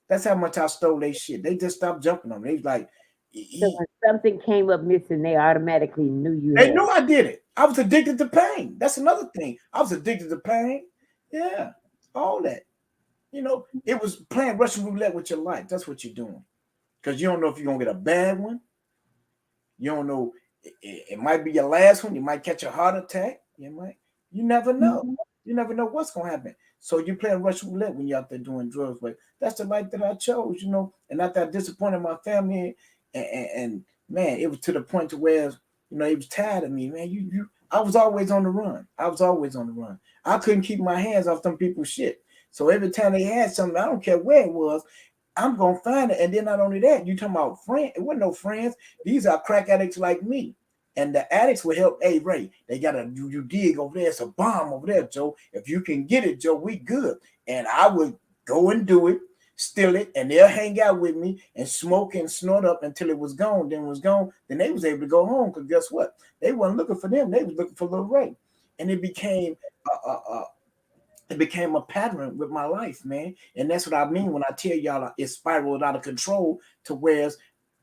That's how much I stole their shit. They just stopped jumping on me. They was like, so when something came up missing, they automatically knew you they had. knew I did it. I was addicted to pain. That's another thing. I was addicted to pain. Yeah, all that. It was playing Russian roulette with your life. That's what you're doing. Because you don't know if you're going to get a bad one. You don't know. It might be your last one. You might catch a heart attack. You never know. You never know what's going to happen. So you playing Russian roulette when you're out there doing drugs. But that's the life that I chose, And after I disappointed my family, and man, it was to the point to where, he was tired of me, man. I was always on the run. I was always on the run. I couldn't keep my hands off them people's shit. So every time they had something, I don't care where it was, I'm gonna find it. And then not only that, you talking about friends? It wasn't no friends. These are crack addicts like me. And the addicts would help. Hey, Ray, they got you dig over there. It's a bomb over there, Joe. If you can get it, Joe, we good. And I would go and do it, steal it, and they'll hang out with me and smoke and snort up until it was gone. Then it was gone. Then they was able to go home, because guess what? They wasn't looking for them. They was looking for Little Ray. And it became a pattern with my life, man. And that's what I mean when I tell y'all it spiraled out of control to where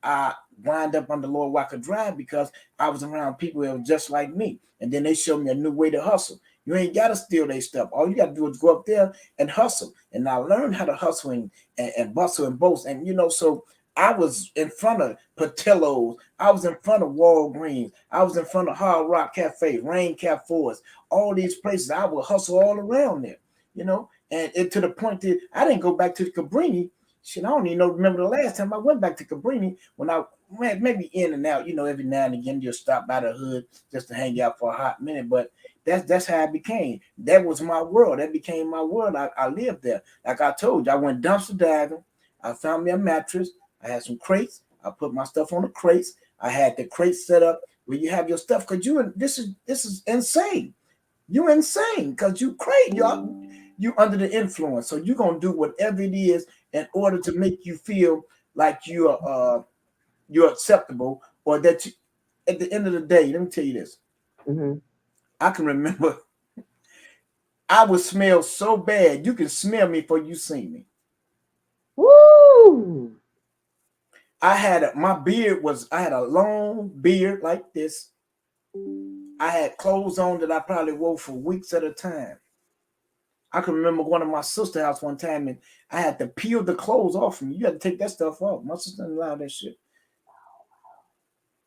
I wind up on the Lowe Drive, because I was around people that were just like me. And then they showed me a new way to hustle. You ain't got to steal their stuff. All you got to do is go up there and hustle. And I learned how to hustle and bustle and boast. And, so I was in front of Patello's. I was in front of Walgreens. I was in front of Hard Rock Cafe, Rain Cap Forest, all these places. I would hustle all around there, and to the point that I didn't go back to the Cabrini. Shit, I don't even remember the last time I went back to Cabrini, when I went maybe in and out, every now and again, just stop by the hood just to hang out for a hot minute. But that's how it became. That was my world. That became my world. I lived there. Like I told you, I went dumpster diving. I found me a mattress. I had some crates. I put my stuff on the crates. I had the crates set up where you have your stuff, because this is insane. You're insane, because you crazy. You under the influence. So you're gonna do whatever it is in order to make you feel like you're acceptable, or that you, at the end of the day, let me tell you this. I can remember I would smell so bad. You can smell me before you see me. Woo! I had a long beard like this. I had clothes on that I probably wore for weeks at a time. I can remember going to my sister's house one time, and I had to peel the clothes off me. You had to take that stuff off. My sister didn't allow that shit.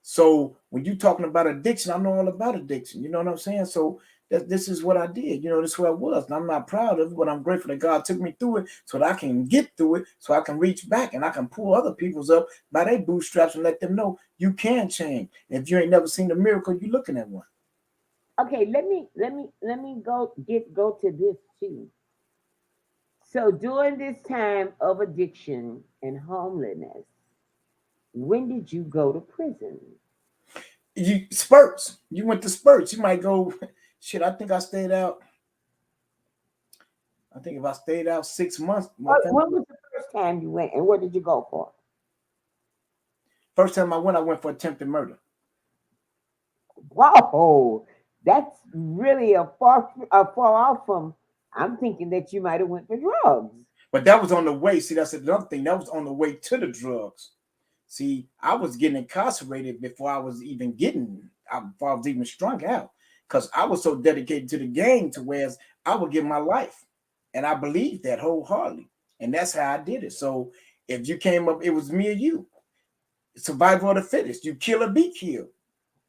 So when you're talking about addiction, I know all about addiction. You know what I'm saying? So this is what I did. This is what I was. And I'm not proud of it, but I'm grateful that God took me through it so that I can get through it, so I can reach back and I can pull other people's up by their bootstraps and let them know you can change. And if you ain't never seen a miracle, you're looking at one. Okay, let me go to this too. So during this time of addiction and homelessness, when did you go to prison? You spurts. You went to spurts. You might go. shit, I think I stayed out. I think if I stayed out 6 months, my What, family. when was the first time you went, and what did you go for? First time I went for attempted murder. Whoa, that's really a far off from. I'm thinking that you might have went for drugs. But that was on the way. See, that's another thing. That was on the way to the drugs. See, I was getting incarcerated before I was even before I was even strung out. Because I was so dedicated to the game to whereas I would give my life. And I believed that wholeheartedly. And that's how I did it. So if you came up, it was me or you. Survival of the fittest. You kill or be killed.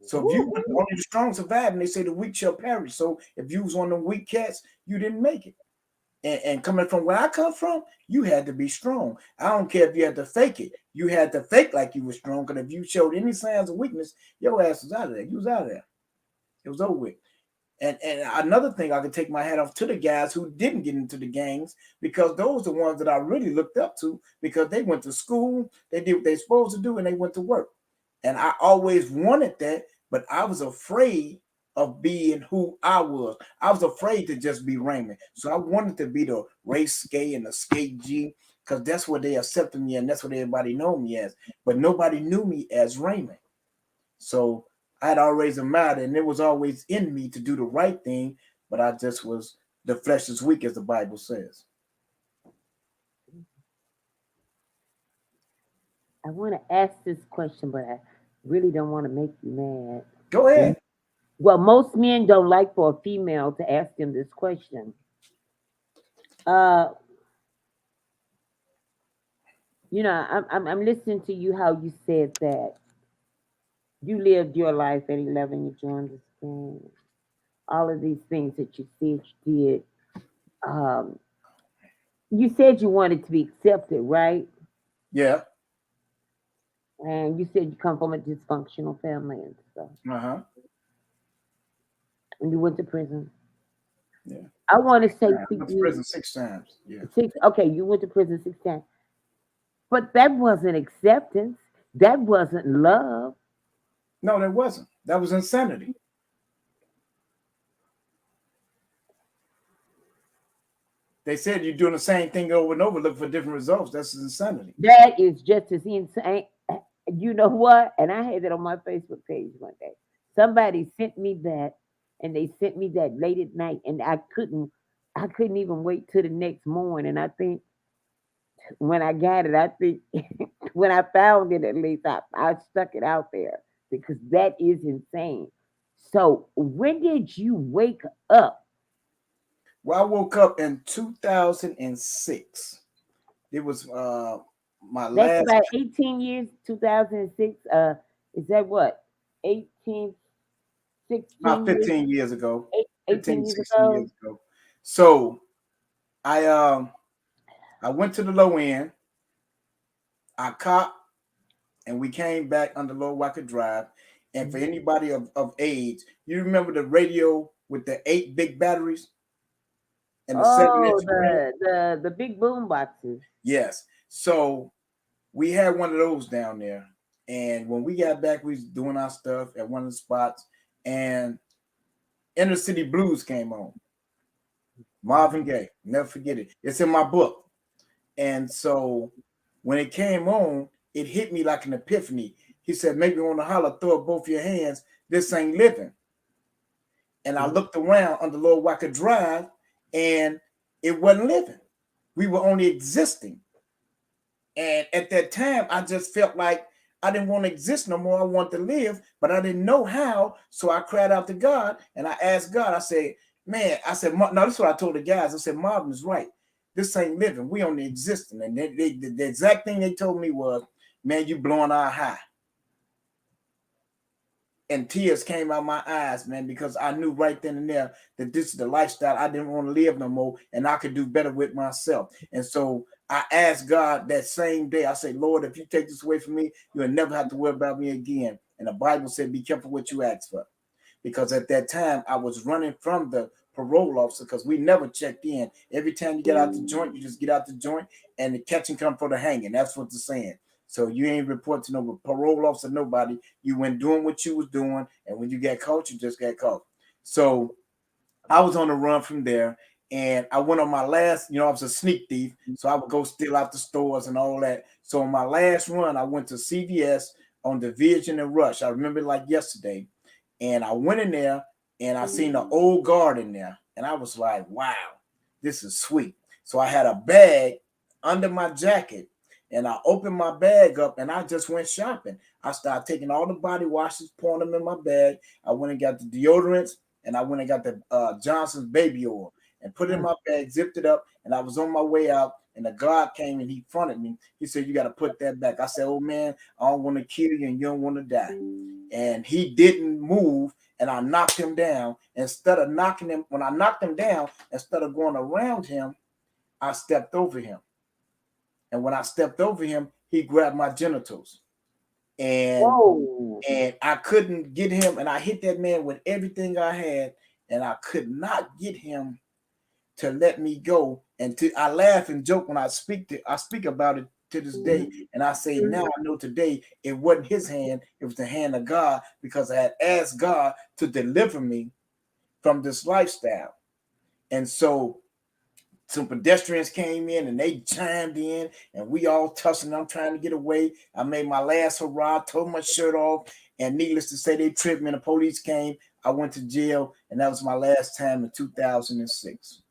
So if you Ooh. only the strong survive, and they say the weak shall perish. So if you was one of them weak cats, you didn't make it. And coming from where I come from, you had to be strong. I don't care if you had to fake it. You had to fake like you were strong. Because if you showed any signs of weakness, your ass was out of there. You was out of there. It was over with. And another thing, I could take my hat off to the guys who didn't get into the gangs, because those are the ones that I really looked up to, because they went to school, they did what they're supposed to do, and they went to work. And I always wanted that, but I was afraid of being who I was. I was afraid to just be Raymond. So I wanted to be the race skate and the skate G, because that's what they accepted me and that's what everybody know me as. But nobody knew me as Raymond. So I had always admired it, and it was always in me to do the right thing, but I just was the flesh is weak, as the Bible says. I want to ask this question, but I really don't want to make you mad. Go ahead. Well, most men don't like for a female to ask them this question. Uh, I'm listening to you how you said that you lived your life at 11. You joined the school. All of these things that you said you did. Um, you said you wanted to be accepted, right? Yeah. And you said you come from a dysfunctional family and stuff. Uh-huh. And you went to prison. Yeah. I want to say I to went to you, prison 6 times. Yeah. six. Okay, you went to prison 6 times, but that wasn't acceptance. That wasn't love. No, that wasn't. That was insanity. They said you're doing the same thing over and over, looking for different results. That's insanity. That is just as insane. You know what? And I had it on my Facebook page one day. Somebody sent me that, and they sent me that late at night, and I couldn't even wait till the next morning. And I think when I got it, I think when I found it, at least I stuck it out there because that is insane. So when did you wake up? Well, I woke up in 2006. It was my That's last about 18 years, 2006. Is that what? 18, about 16 years, 15 years ago. 15, 18 years 16 ago? years ago. So I went to the low end, I caught, and we came back under Lowe Drive. And for anybody of age, you remember the radio with the 8 big batteries and the 7-inch Oh, screen? the big boom boxes. Yes. So we had one of those down there. And when we got back, we was doing our stuff at one of the spots, and Inner City Blues came on. Marvin Gaye, never forget it. It's in my book. And so when it came on, it hit me like an epiphany. He said, "Maybe on the holler, throw up both your hands. This ain't living." And I looked around under Lowe Drive, and it wasn't living. We were only existing. And at that time, I just felt like I didn't want to exist no more. I wanted to live, but I didn't know how. So I cried out to God, and I asked God, I said, "Man," I said, "No, this is what I told the guys." I said, "Marvin is right. This ain't living. We only existing." And the exact thing they told me was, "Man, you blowing our high." And tears came out my eyes, man, because I knew right then and there that this is the lifestyle I didn't want to live no more, and I could do better with myself. And so I asked God that same day, I said, "Lord, if you take this away from me, you'll never have to worry about me again." And the Bible said, "Be careful what you ask for." Because at that time, I was running from the parole officer because we never checked in. Every time you get out the joint, you just get out the joint, and the catching come for the hanging. That's what they're saying. So you ain't report to no parole officer, nobody. You went doing what you was doing, and when you got caught, you just got caught. So I was on the run from there, and I went on my last. I was a sneak thief, so I would go steal out the stores and all that. So on my last run, I went to CVS on Division and Rush. I remember it like yesterday, and I went in there and I seen the old guard in there, and I was like, "Wow, this is sweet." So I had a bag under my jacket, and I opened my bag up, and I just went shopping. I started taking all the body washes, pouring them in my bag. I went and got the deodorants, and I went and got the Johnson's baby oil and put it in my bag, zipped it up, and I was on my way out. And the guard came and he fronted me. He said, "You got to put that back." I said, "Oh man, I don't want to kill you and you don't want to die." And he didn't move, and I knocked him down. Instead of knocking him, when I knocked him down, instead of going around him, I stepped over him. And when I stepped over him, he grabbed my genitals. And Whoa. and I couldn't get him, and I hit that man with everything I had, and I could not get him to let me go. And I laugh and joke when I speak about it to this day, and I say now I know today it wasn't his hand, it was the hand of God, because I had asked God to deliver me from this lifestyle. And so some pedestrians came in and they chimed in, and we all tussling. I'm trying to get away. I made my last hurrah, tore my shirt off, and needless to say, they tripped me and the police came. I went to jail, and that was my last time in 2006.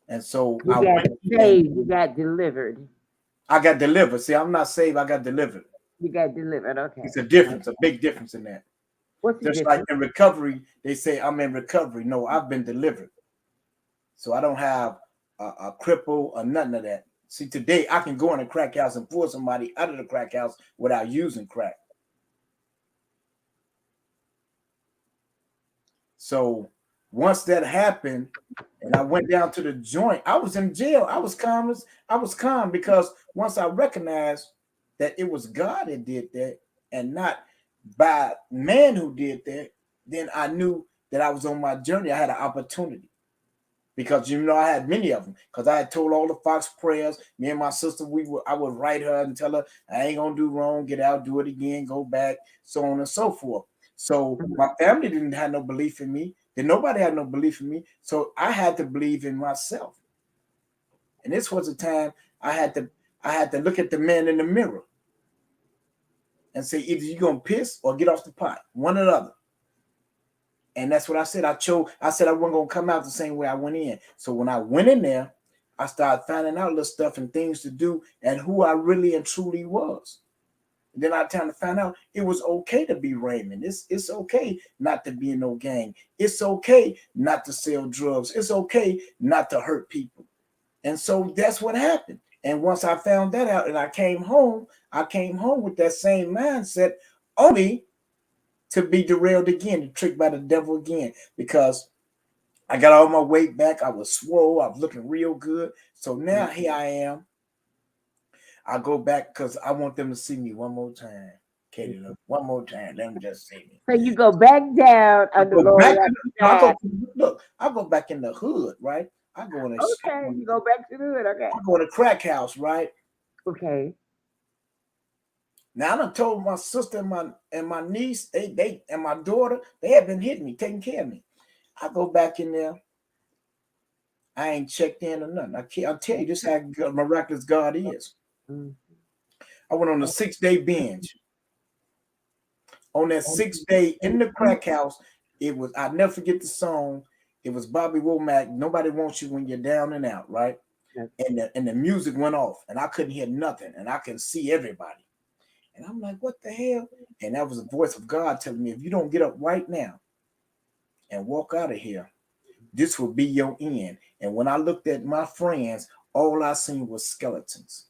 And so You I got went and saved. You got delivered. I got delivered. See, I'm not saved, I got delivered. You got delivered. Okay. It's a difference, a big difference in that. What's the Just like difference? in recovery, they say I'm in recovery. No, I've been delivered. So I don't have a cripple or nothing of that. See, today I can go in a crack house and pull somebody out of the crack house without using crack. So once that happened, and I went down to the joint, I was in jail. I was calm because once I recognized that it was God that did that and not by man who did that, then I knew that I was on my journey. I had an opportunity. Because I had many of them. Because I had told all the Fox prayers. Me and my sister, I would write her and tell her, "I ain't gonna do wrong. Get out, do it again, go back," so on and so forth. So my family didn't have no belief in me. Then nobody had no belief in me. So I had to believe in myself. And this was a time I had to look at the man in the mirror and say, either you're gonna piss or get off the pot, one or the other. And that's what I said. I said I wasn't going to come out the same way I went in. So when I went in there, I started finding out little stuff and things to do and who I really and truly was. And then I had time to find out it was okay to be Raymond. It's okay not to be in no gang. It's okay not to sell drugs. It's okay not to hurt people. And so that's what happened. And once I found that out and I came home with that same mindset, only to be derailed again, tricked by the devil again, because I got all my weight back. I was swole. I was looking real good. So now here I am. I go back because I want them to see me one more time. Katie, look, one more time. Let them just see me. So you go back down I under go Lord back. side. I go back in the hood, right? I go in Okay. You go back to the hood. Okay. a crack house, right? Okay. Now I done told my sister and my niece, they and my daughter, they have been hitting me, taking care of me. I go back in there. I ain't checked in or nothing. I'll tell you, this how miraculous God is. I went on a 6-day binge. On that 6th day in the crack house, I'll never forget the song. It was Bobby Womack, "Nobody Wants You When You're Down and Out," right? And the music went off, and I couldn't hear nothing, and I can see everybody. And I'm like, what the hell? And that was the voice of God telling me, if you don't get up right now and walk out of here, this will be your end. And when I looked at my friends, all I seen was skeletons,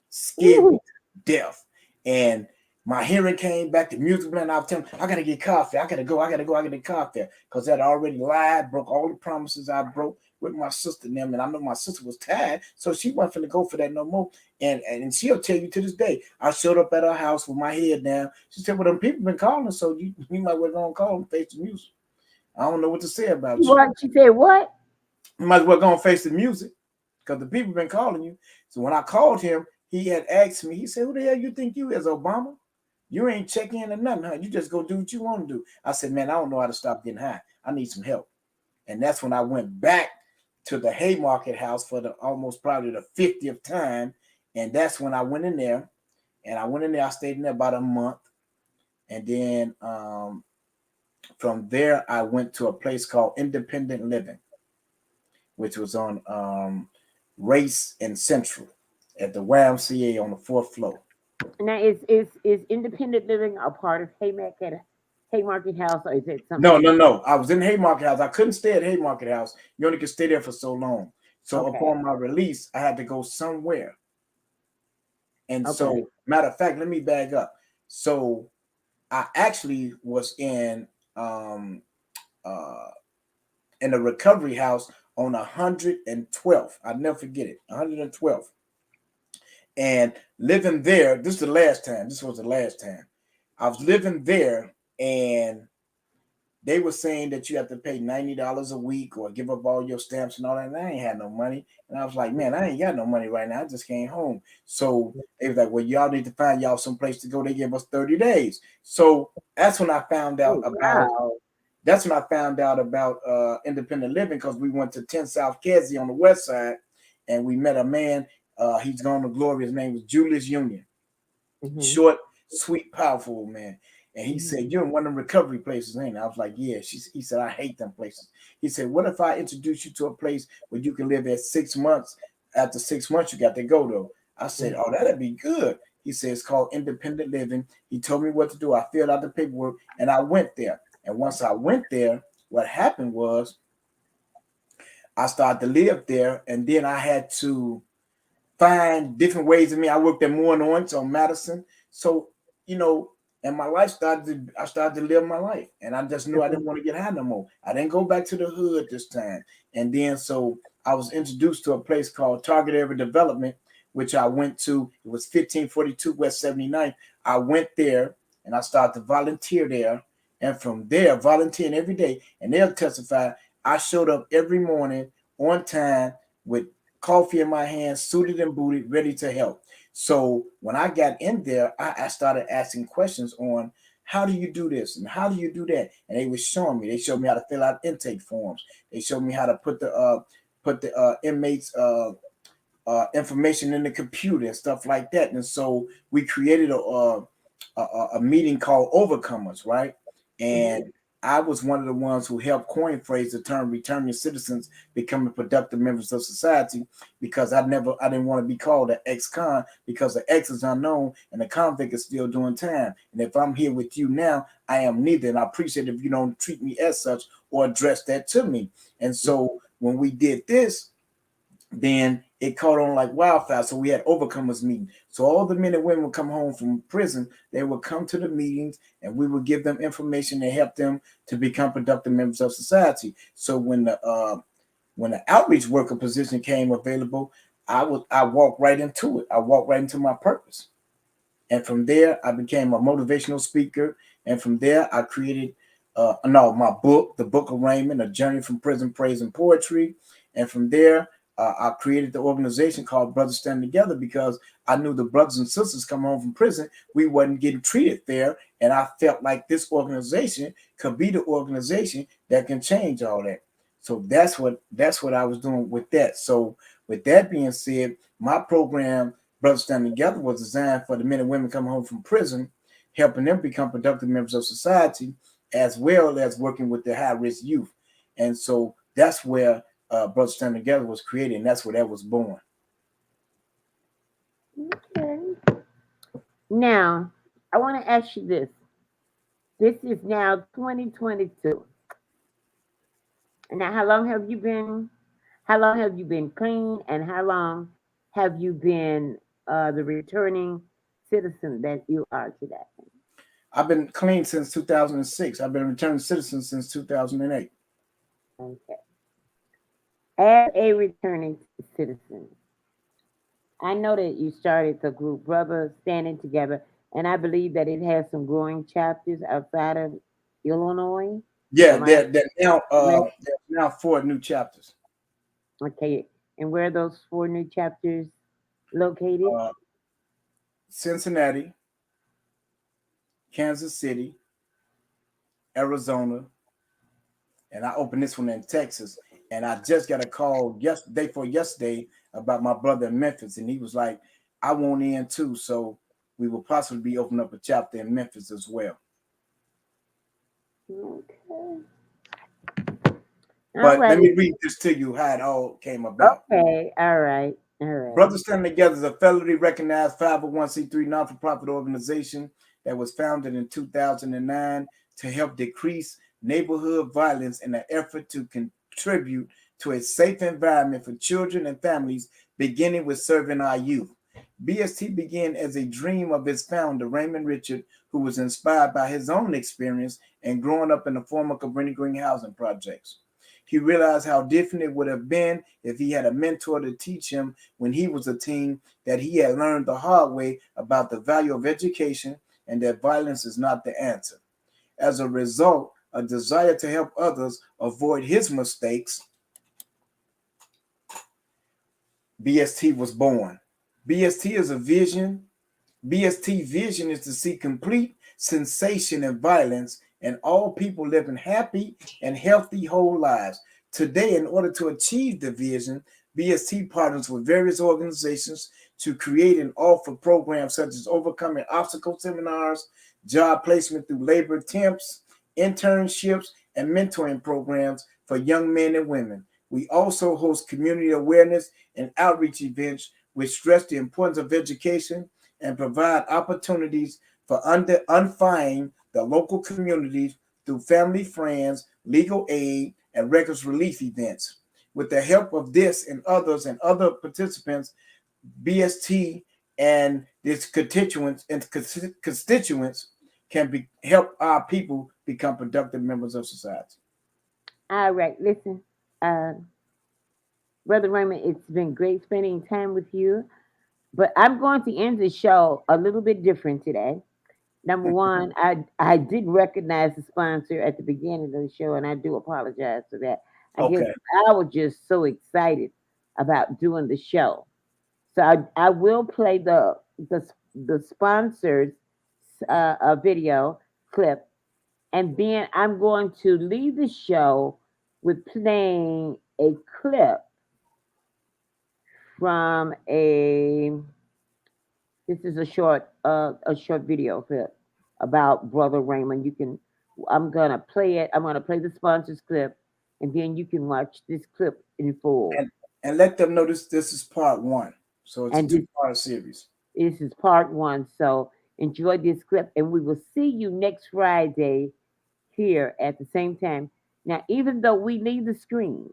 scared me to death. And my hearing came back, the music went, and I was telling them, I gotta get coffee. I gotta get coffee. Because I'd already lied, broke all the promises I broke with my sister and them. And I know my sister was tired, so she wasn't finna go for that no more. And she'll tell you to this day, I showed up at her house with my head down. She said, well, them people been calling, so you might well go and call them, face the music. I don't know what to say about you. What? She said what? You might as well go and face the music because the people been calling you. So when I called him, he had asked me, he said, who the hell you think you is, Obama? You ain't checking in or nothing, huh? You just go do what you want to do. I said, man, I don't know how to stop getting high. I need some help. And that's when I went back to the Haymarket House for the almost probably the 50th time. And that's when I went in there. And I went in there, I stayed in there about a month. And then from there, I went to a place called Independent Living, which was on Race and Central at the YMCA on the fourth floor. Now, is independent living a part of Haymarket House, or is it No, something? no, no. I was in Haymarket House. I couldn't stay at Haymarket House. You only could stay there for so long. So Okay, upon my release, I had to go somewhere. And okay, so, matter of fact, let me back up. So I actually was um uh in a recovery house on 112th. I'll never forget it. 112th. And living there, this is the last time. This was the last time. I was living there, and they were saying that you have to pay $90 a week or give up all your stamps and all that. And I ain't had no money. And I was like, man, I ain't got no money right now. I just came home. So they was like, well, y'all need to find y'all some place to go. They gave us 30 days. So that's when I found out oh about wow, independent living, because we went to 10 South Kedzie on the west side, and we met a man. He's gone to glory. His name was Julius Union. hmm Short, sweet, powerful man. And he hmm said, you're in one of the recovery places, ain't it? I was like, yeah. He said, I hate them places. He said, what if I introduce you to a place where you can live at 6 months? After 6 months, you got to go, though. I said, oh, that'd be good. He said, it's called independent living. He told me what to do. I filled out the paperwork, and I went there. And once I went there, what happened was I started to live there, and then I had to find different ways of me. I worked at Moore and Orange on Madison. So, you know, and my life I started to live my life. And I just knew I didn't want to get high no more. I didn't go back to the hood this time. And then so I was introduced to a place called Target Area Development, which I went to. It was 1542 West 79th. I went there and I started to volunteer there. And from there, volunteering every day. And they'll testify, I showed up every morning on time with coffee in my hand, suited and booted, ready to help. So when I got in there, I started asking questions on how do you do this and how do you do that, and they were showing me. They showed me how to fill out intake forms. They showed me how to put the inmates information in the computer and stuff like that. And so we created a meeting called Overcomers, right? hmm And I was one of the ones who helped coin phrase the term returning citizens becoming productive members of society, because I didn't want to be called an ex-con, because the ex is unknown and the convict is still doing time. And if I'm here with you now, I am neither. And I appreciate if you don't treat me as such or address that to me. And so when we did this, then it caught on like wildfire. So we had overcomers meeting. So all the men and women would come home from prison. They would come to the meetings, and we would give them information to help them to become productive members of society. So when the outreach worker position came available, I walked right into it. I walked right into my purpose. And from there, I became a motivational speaker. And from there, I created my book, The Book of Raymond, A Journey from Prison, Praise, and Poetry. And from there, I created the organization called Brothers Stand Together, because I knew the brothers and sisters coming home from prison, we wasn't getting treated fair. And I felt like this organization could be the organization that can change all that. So that's what I was doing with that. So with that being said, my program Brothers Stand Together was designed for the men and women coming home from prison, helping them become productive members of society, as well as working with the high risk youth. And so that's where Brothers Stand Together was created, and that's where that was born. Okay. Now, I want to ask you this. This is now 2022. Now, how long have you been? How long have you been clean, and how long have you been the returning citizen that you are today? I've been clean since 2006. I've been a returned citizen since 2008. Okay. As a returning citizen, I know that you started the group Brothers Standing Together, and I believe that it has some growing chapters outside of Illinois. Yeah, Am I correct? there's now 4 new chapters. Okay. And where are those four new chapters located? Uh, Cincinnati, Kansas City, Arizona, and I opened this one in Texas. And I just got a call yesterday about my brother in Memphis, and he was like, I want in too. So we will possibly be opening up a chapter in Memphis as well. Okay. But let me read this to you, how it all came about. Okay, all right. Brothers Standing Together is a federally recognized 501c3 non-for-profit organization that was founded in 2009 to help decrease neighborhood violence in an effort to contribute to a safe environment for children and families, beginning with serving our youth. BST began as a dream of its founder, Raymond Richard, who was inspired by his own experience and growing up in the former Cabrini Green housing projects. He realized how different it would have been if he had a mentor to teach him when he was a teen, that he had learned the hard way about the value of education and that violence is not the answer. As a result, a desire to help others avoid his mistakes, BST was born. BST is a vision. BST vision is to see complete cessation of violence and all people living happy and healthy whole lives. Today, in order to achieve the vision, BST partners with various organizations to create and offer programs such as overcoming obstacle seminars, job placement through labor temps, internships, and mentoring programs for young men and women. We also host community awareness and outreach events which stress the importance of education and provide opportunities for unifying the local communities through family, friends, legal aid, and records relief events. With the help of this and other participants, BST and its constituents can help our people become productive members of society. All right, listen, Brother Raymond, it's been great spending time with you, but I'm going to end the show a little bit different today. Number one, I did recognize the sponsor at the beginning of the show, and I do apologize for that. I guess Okay. I was just so excited about doing the show. So I will play the sponsored video clip, and then I'm going to leave the show with playing a clip from a. This is a short video clip about Brother Raymond. You can. I'm gonna play it. I'm gonna play the sponsors clip, and then you can watch this clip in full. And let them know this is part one. So it's And a two-part series. this is part one. So enjoy this clip, and we will see you next Friday here at the same time. Now, even though we leave the screen,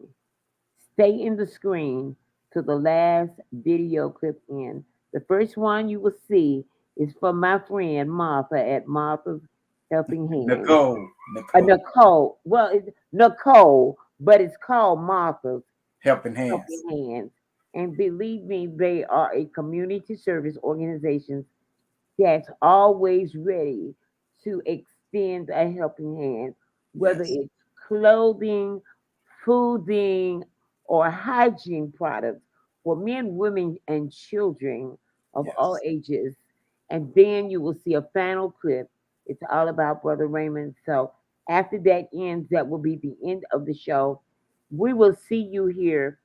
stay in the screen to the last video clip in. The first one you will see is from my friend Martha at Martha's Helping Hands. Nicole. Well, it's Nicole, but it's called Martha's Helping Hands. And believe me, they are a community service organization that's always ready to extend a helping hand, whether Yes. it's clothing, fooding, or hygiene products for men, women, and children of all Yes. ages. And then you will see a final clip. It's all about Brother Raymond. So after that ends, that will be the end of the show. We will see you here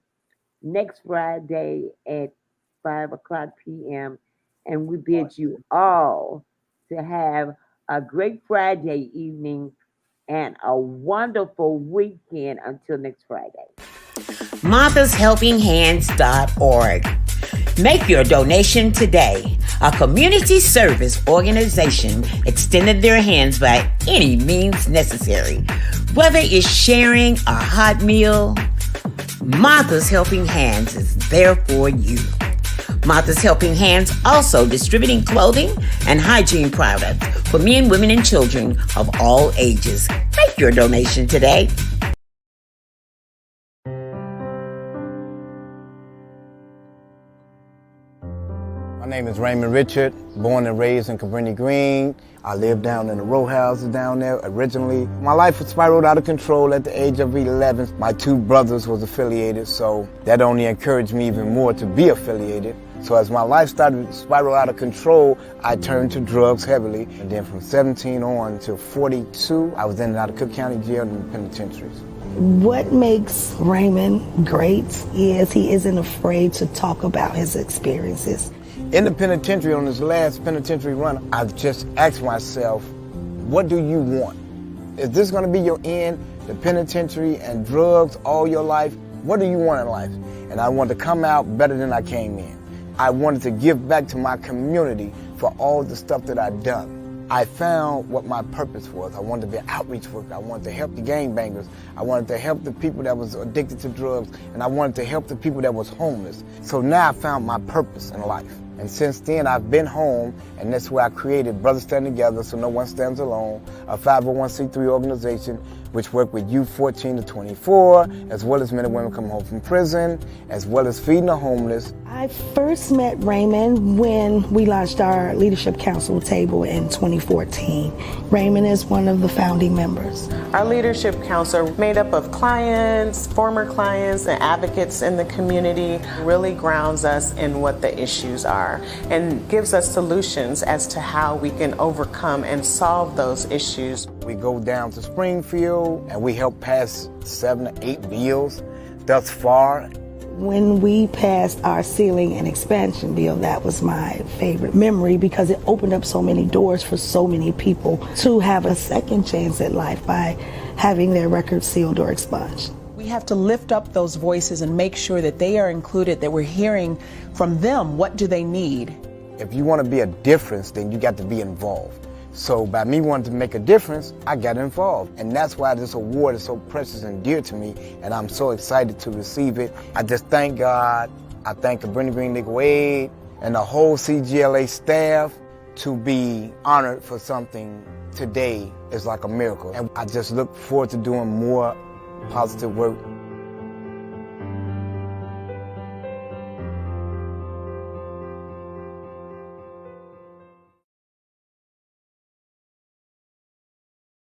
next Friday at 5 o'clock p.m. And we bid you all to have a great Friday evening and a wonderful weekend until next Friday. MarthasHelpingHands.org. Make your donation today. A community service organization extended their hands by any means necessary. Whether it's sharing a hot meal, Martha's Helping Hands is there for you. Martha's Helping Hands also distributing clothing and hygiene products for men, women, and children of all ages. Make your donation today. My name is Raymond Richard, born and raised in Cabrini Green. I lived down in the row houses down there originally. My life was spiraled out of control at the age of 11. My two brothers was affiliated, so that only encouraged me even more to be affiliated. So as my life started to spiral out of control, I turned to drugs heavily. And then from 17 on to 42, I was in and out of Cook County Jail and penitentiaries. What makes Raymond great is he isn't afraid to talk about his experiences. In the penitentiary, on this last penitentiary run, I've just asked myself, what do you want? Is this going to be your end, the penitentiary and drugs all your life? What do you want in life? And I want to come out better than I came in. I wanted to give back to my community for all the stuff that I've done. I found what my purpose was. I wanted to be an outreach worker. I wanted to help the gangbangers. I wanted to help the people that was addicted to drugs. And I wanted to help the people that was homeless. So now I found my purpose in life. And since then, I've been home, and that's where I created Brothers Stand Together So No One Stands Alone, a 501c3 organization which work with youth 14 to 24, as well as men and women coming home from prison, as well as feeding the homeless. I first met Raymond when we launched our Leadership Council table in 2014. Raymond is one of the founding members. Our Leadership Council, made up of clients, former clients, and advocates in the community, really grounds us in what the issues are and gives us solutions as to how we can overcome and solve those issues. We go down to Springfield and we help pass 7 to 8 bills thus far. When we passed our ceiling and expansion bill, that was my favorite memory because it opened up so many doors for so many people to have a second chance at life by having their records sealed or expunged. We have to lift up those voices and make sure that they are included, that we're hearing from them. What do they need? If you want to be a difference, then you got to be involved. So by me wanting to make a difference, I got involved. And that's why this award is so precious and dear to me, and I'm so excited to receive it. I just thank God. I thank the Cabrini Green Legal Aid and the whole CGLA staff. To be honored for something today is like a miracle. And I just look forward to doing more positive work